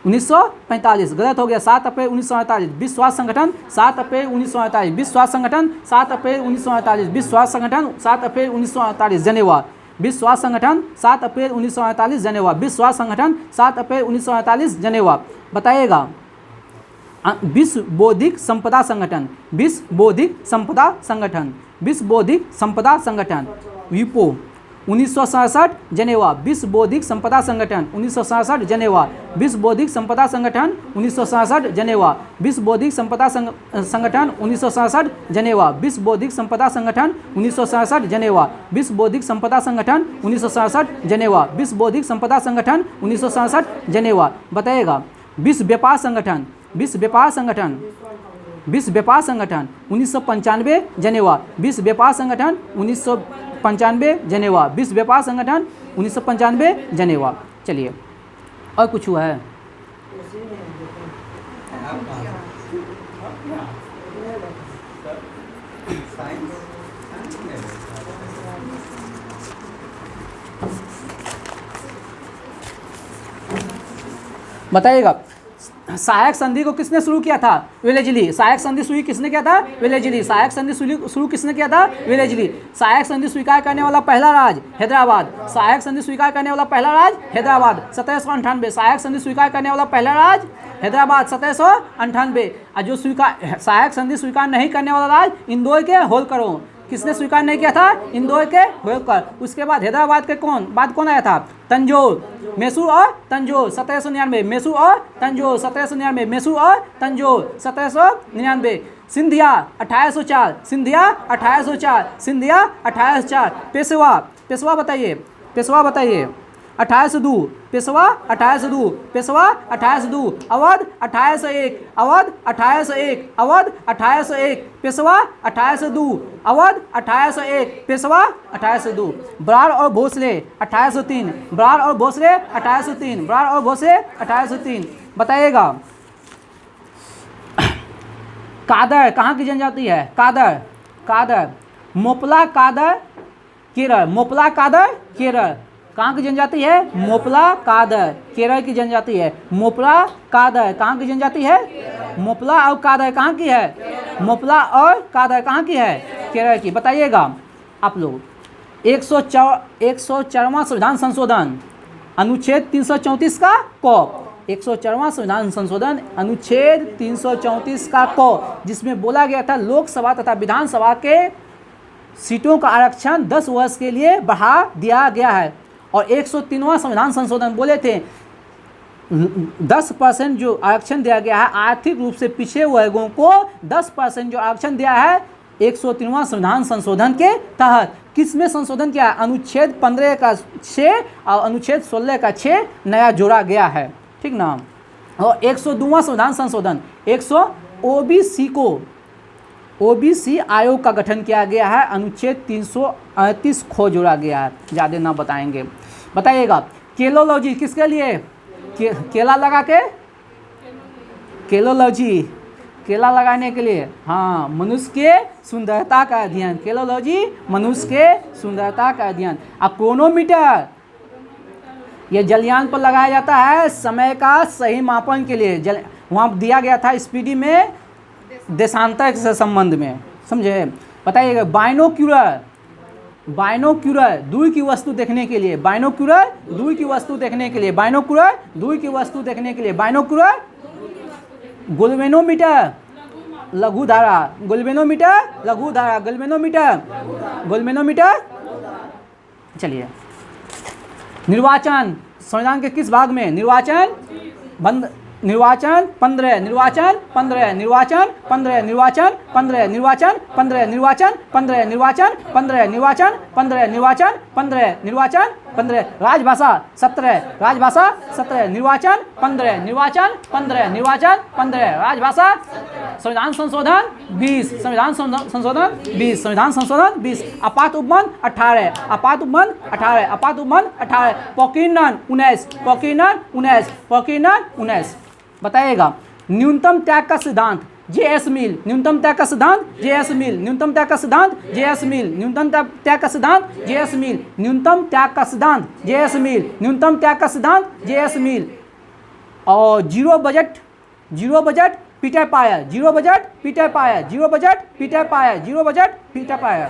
1945, गलत हो गया, 7 अप्रैल 1948। विश्व स्वास्थ्य संगठन 7 अप्रैल 1948, विश्व स्वास्थ्य संगठन 7 अप्रैल 1948, विश्व स्वास्थ्य संगठन 7 अप्रैल 1948 जेनेवा। विश्व स्वास्थ्य संगठन 7 अप्रैल 1948 जेनेवा, विश्व स्वास्थ्य संगठन 7 अप्रैल 1948 जेनेवा। बताइएगा विश्व बौद्धिक संपदा संगठन, विश्व बौद्धिक संपदा संगठन, विश्व बौद्धिक संपदा संगठन विपो 1967 जेनेवा, विश्व बौद्धिक संपदा संगठन 1967 जेनेवा, विश्व बौद्धिक संपदा संगठन 1967 जेनेवा, विश्व बौद्धिक संपदा संगठन 1967 जेनेवा, विश्व बौद्धिक संपदा संगठन 1967 जेनेवा, विश्व बौद्धिक संपदा संगठन 1967 जेनेवा, विश्व बौद्धिक संपदा संगठन 1967 जेनेवा। बताइएगा विश्व व्यापार संगठन, विश्व व्यापार संगठन, विश्व व्यापार संगठन 1995 जेनेवा, विश्व व्यापार संगठन 1995 जेनेवा, विश्व व्यापार संगठन 1995 जेनेवा। चलिए और कुछ हुआ है? बताइएगा सहायक संधि को किसने शुरू किया था? वेलेजली। सहायक संधि शुरू किसने किया था? वेलेजली। सहायक संधि शुरू किसने किया था? वेलेजली। सहायक संधि स्वीकार करने वाला पहला राज्य हैदराबाद। सहायक संधि स्वीकार करने वाला पहला राज्य हैदराबाद 1798। सहायक संधि स्वीकार करने वाला पहला राज्य हैदराबाद 1798। और जो सहायक संधि स्वीकार नहीं करने वाला राज्य इंदौर के होलकरों। किसने स्वीकार नहीं किया था? इंदौर के होलकर। उसके बाद हैदराबाद के कौन आया था? तंजौर, मैसूर और तंजौर 1799। मैसूर और तंजौर 1799। मैसूर और तंजौर 1799। सिंधिया 1804। सिंधिया 1804। सिंधिया 1804। पेशवा बताइए, पेशवा बताइए। 1802। पेशवा 1802। पेशवा 1802। अवध 1801। अवध 1801। अवध 1801। पेशवा 1802। अवध 1801। पेशवा 1802। बराड़ और भोसले 1803। बराड़ और भोसले 1803। बराड़ और भोसले 1803। बताइएगा कादर कहाँ की जनजाति है? कादर मोपला कादर केरल। मोपला कादर केरल कहाँ की जनजाति है? मोपला कादर केरल की जनजाति है। मोपला कादर कहाँ की जनजाति है? मोपला और कादर कहाँ की है? मोपला और कादर कहाँ की है? केरल की। बताइएगा आप लोग 104वां संविधान संशोधन अनुच्छेद 334 का क। 104वां संविधान संशोधन अनुच्छेद 334 का क, जिसमें बोला गया था लोकसभा तथा विधानसभा के सीटों का आरक्षण 10 वर्ष के लिए बढ़ा दिया गया है। और 103वां संविधान संशोधन बोले थे 10% जो आरक्षण दिया गया है आर्थिक रूप से पिछड़े वर्गों को 10% जो आरक्षण दिया है 103वां संविधान संशोधन के तहत। किसमें संशोधन किया है? अनुच्छेद 15 का 6 और अनुच्छेद 16 का 6 नया जोड़ा गया है, ठीक ना। और 102वां संविधान संशोधन 100 ओबीसी को ओबीसी आयोग का गठन किया गया है। अनुच्छेद 338 खो जोड़ा गया है। ज़्यादा ना बताएंगे। बताइएगा केलोलॉजी किसके लिए? केला लगा के केलोलॉजी केला लगाने के लिए, हाँ, मनुष्य के सुंदरता का अध्ययन। केलोलॉजी मनुष्य के सुंदरता का अध्ययन। अब क्रोनोमीटर ये जलयान पर लगाया जाता है समय का सही मापन के लिए। वहाँ दिया गया था स्पीडी में देशांतर से संबंध में, समझे। बताइएगा बाइनोक्यूलर, बाइनोक्यूलर दूर की वस्तु देखने के लिए, बाइनोक्यूलर दूर की वस्तु देखने के लिए, बाइनोक्यूलर दूर की वस्तु देखने के लिए, बाइनोक्यूलर गोल्वेनोमीटर लघु धारा, गोल्वेनोमीटर लघु धारा, गोल्वेनोमीटर, गोल्वेनोमीटर। चलिए निर्वाचन संविधान के किस भाग में? निर्वाचन बंद, निर्वाचन 15, निर्वाचन 15, निर्वाचन 15, निर्वाचन 15, निर्वाचन 15, निर्वाचन 15, निर्वाचन 15, निर्वाचन 15, निर्वाचन 15, निर्वाचन 15, राजभाषा 17, राजभाषा 17, निर्वाचन 15, निर्वाचन 15, निर्वाचन 15, राजभाषा। संविधान संशोधन 20, संविधान संशोधन 20, संविधान संशोधन 20, आपात उपबंध 18, आपात उपबंध 18, आपात उपबंध 18, पॉकिनन 19, पॉकिनन 19, पॉकिनन 19। बताइएगा न्यूनतम त्याग का सिद्धांत जे.एस. मिल, न्यूनतम त्याग का सिद्धांत जे.एस. मिल, न्यूनतम त्याग का सिद्धांत जे.एस. मिल, न्यूनतम त्याग का सिद्धांत जे.एस. मिल, न्यूनतम त्याग का सिद्धांत जे.एस. मिल, न्यूनतम त्याग का सिद्धांत जे.एस. मिल। और zero budget Peter Pyhrr, zero budget Peter Pyhrr, zero budget Peter Pyhrr, zero budget Peter Pyhrr.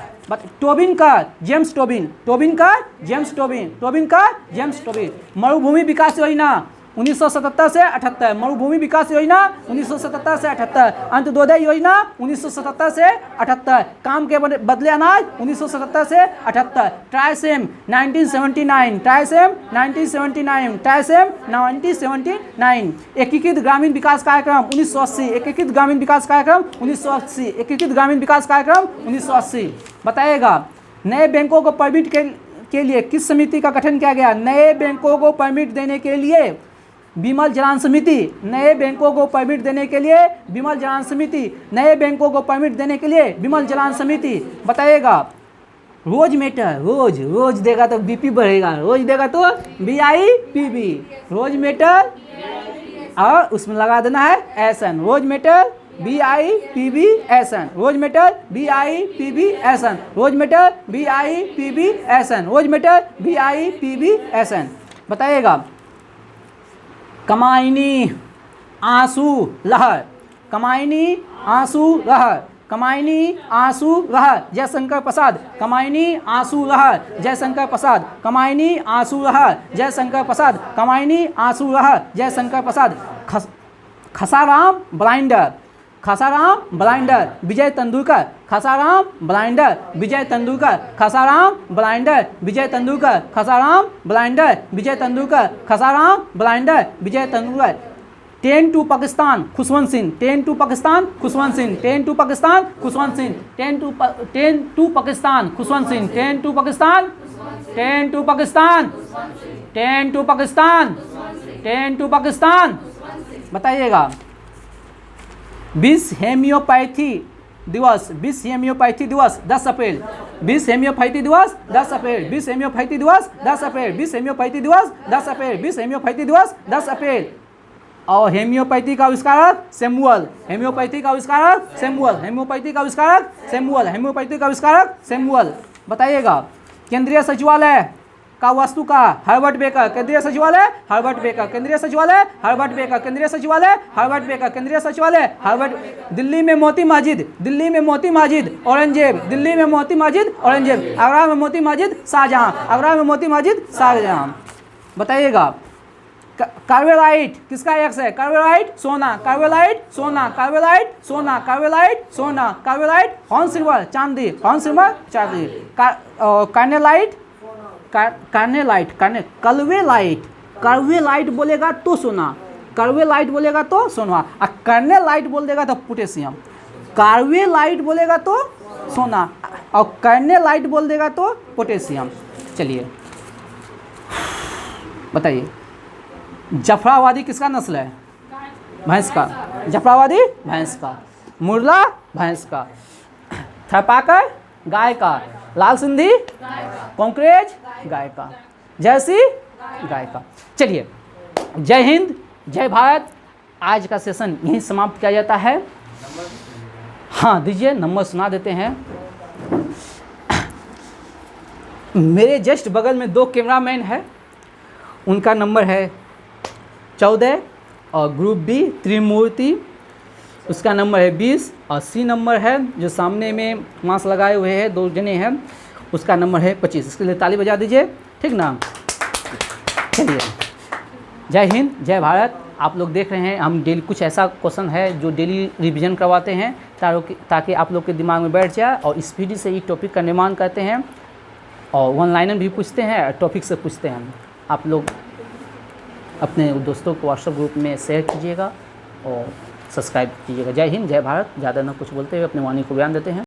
Tobin का जेम्स टोबिन, टोबिन का जेम्स टोबिन, टोबिन का जेम्स टोबिन। मरुभूमि विकास योजना 1977 से 78, मरुभूमि विकास योजना 1977 से 78, अंत्योदय योजना 1977 से 78, काम के बदले अनाज 1977 से 78, ट्राइसेम 1979, ट्राइसेम 1979, ट्राइसेम 1979, एकीकृत ग्रामीण विकास कार्यक्रम 1980, एकीकृत ग्रामीण विकास कार्यक्रम 1980, एकीकृत ग्रामीण विकास कार्यक्रम 1980। बताइएगा नए बैंकों को परमिट के लिए किस समिति का गठन किया गया? नए बैंकों को परमिट देने के लिए विमल जलान समिति, नए बैंकों को परमिट देने के लिए विमल जलान समिति, नए बैंकों को परमिट देने के लिए विमल जलान समिति। बताइएगा रोज मेटर, रोज देगा तो बीपी बढ़ेगा, रोज देगा तो BIP, रोज मेटर और उसमें लगा देना है SN, रोज मेटर BIP SN, रोज मेटर BIP SN, रोज मेटर BIP SN, रोज मेटर BIP SN। बताइएगा कमायनी आंसू लहर, कमायनी आंसू लहर, कमायनी आंसू लहर जयशंकर प्रसाद, कमायनी आंसू लहर जयशंकर प्रसाद, कमायनी आंसू लहर जयशंकर प्रसाद, Kamayani Aansu Lahar Jaishankar Prasad. Sakharam Binder, Sakharam Binder Vijay Tendulkar, Sakharam Binder Vijay Tendulkar, Sakharam Binder Vijay Tendulkar, Sakharam Binder Vijay Tendulkar, Sakharam Binder Vijay Tendulkar. 10 to Pakistan Khushwant Singh, 10 to Pakistan Khushwant Singh, 10 to Pakistan Khushwant Singh, 10 to Pakistan Khushwant Singh, 10 to Pakistan, 10 to Pakistan, 10 to Pakistan, 10 to Pakistan. बताइएगा विश्व हेम्योपैथी दिवस, विश्व हेम्योपैथी दिवस 10 अप्रैल, विश्व हेम्योपैथी दिवस 10 अप्रैल, विश्व हेम्योपैथी दिवस 10 अप्रैल, विश्व हेम्योपैथी दिवस 10 अप्रैल, विश्व हेम्योपैथी दिवस 10 अप्रैल। और हेम्योपैथी का आविष्कारक सैमुअल, हेम्योपैथी का आविष्कारक सैमुअल, हेम्योपैथी का आविष्कारक सैमुअल, हेम्योपैथी का आविष्कारक सैमुअल। बताइएगा केंद्रीय सचिवालय का वस्तु का हर्बर्ट बेकर, केंद्रीय सचिवालय हर्बर्ट बेकर, केंद्रीय सचिवालय हर्बर्ट बेकर, केंद्रीय सचिवालय हर्बर्ट बेकर, केंद्रीय सचिवालय हर्बर्ट। दिल्ली में मोती मस्जिद, दिल्ली में मोती मस्जिद औरंगजेब, दिल्ली में मोती मस्जिद औरंगजेब, आगरा में मोती मस्जिद शाहजहां, आगरा में मोती मस्जिद शाहजहां। बताइएगा कार्बोलाइट किसका एक्स है? कार्बोलाइट सोना, कार्बोलाइट सोना, कार्बोलाइट सोना, कार्बोलाइट सोना, कार्बोलाइट हॉर्न सिल्वर चांदी, हॉर्न सिल्वर चांदी। कार्नेलाइट, कार्नेलाइट, कलवेलाइट, कलवेलाइट बोलेगा तो सोना, कलवेलाइट बोलेगा तो सोना, और कार्नेलाइट बोल देगा तो पोटेशियम। कार्बोलाइट बोलेगा तो सोना और कार्नेलाइट बोल देगा तो पोटेशियम। चलिए बताइए जफराबादी किसका नस्ल है? भैंस का, जफराबादी भैंस का, मुर्ला भैंस का, थरपाकर गाय का, लाल सिंधी कॉन्क्रेज गाय का, जर्सी गाय का। चलिए जय हिंद जय भारत। आज का सेशन यहीं समाप्त किया जाता है। हाँ दीजिए नंबर सुना देते हैं। मेरे जस्ट बगल में 2 कैमरामैन है, उनका नंबर है 14 और ग्रुप बी त्रिमूर्ति उसका नंबर है 20 और सी नंबर है जो सामने में मास्क लगाए हुए हैं 2 जने हैं उसका नंबर है 25। इसके लिए ताली बजा दीजिए, ठीक ना। चलिए, जय हिंद जय भारत। आप लोग देख रहे हैं हम डेली कुछ ऐसा क्वेश्चन है जो डेली रिवीजन करवाते हैं ताकि आप लोग के दिमाग में बैठ जाए और स्पीडी से ही टॉपिक का निर्माण करते हैं और वन लाइनर भी पूछते हैं और टॉपिक से पूछते हैं। आप लोग अपने दोस्तों को व्हाट्सएप ग्रुप में शेयर कीजिएगा और सब्सक्राइब कीजिएगा। जय हिंद जय भारत। ज़्यादा ना कुछ बोलते हुए अपने वाणी को बयान देते हैं।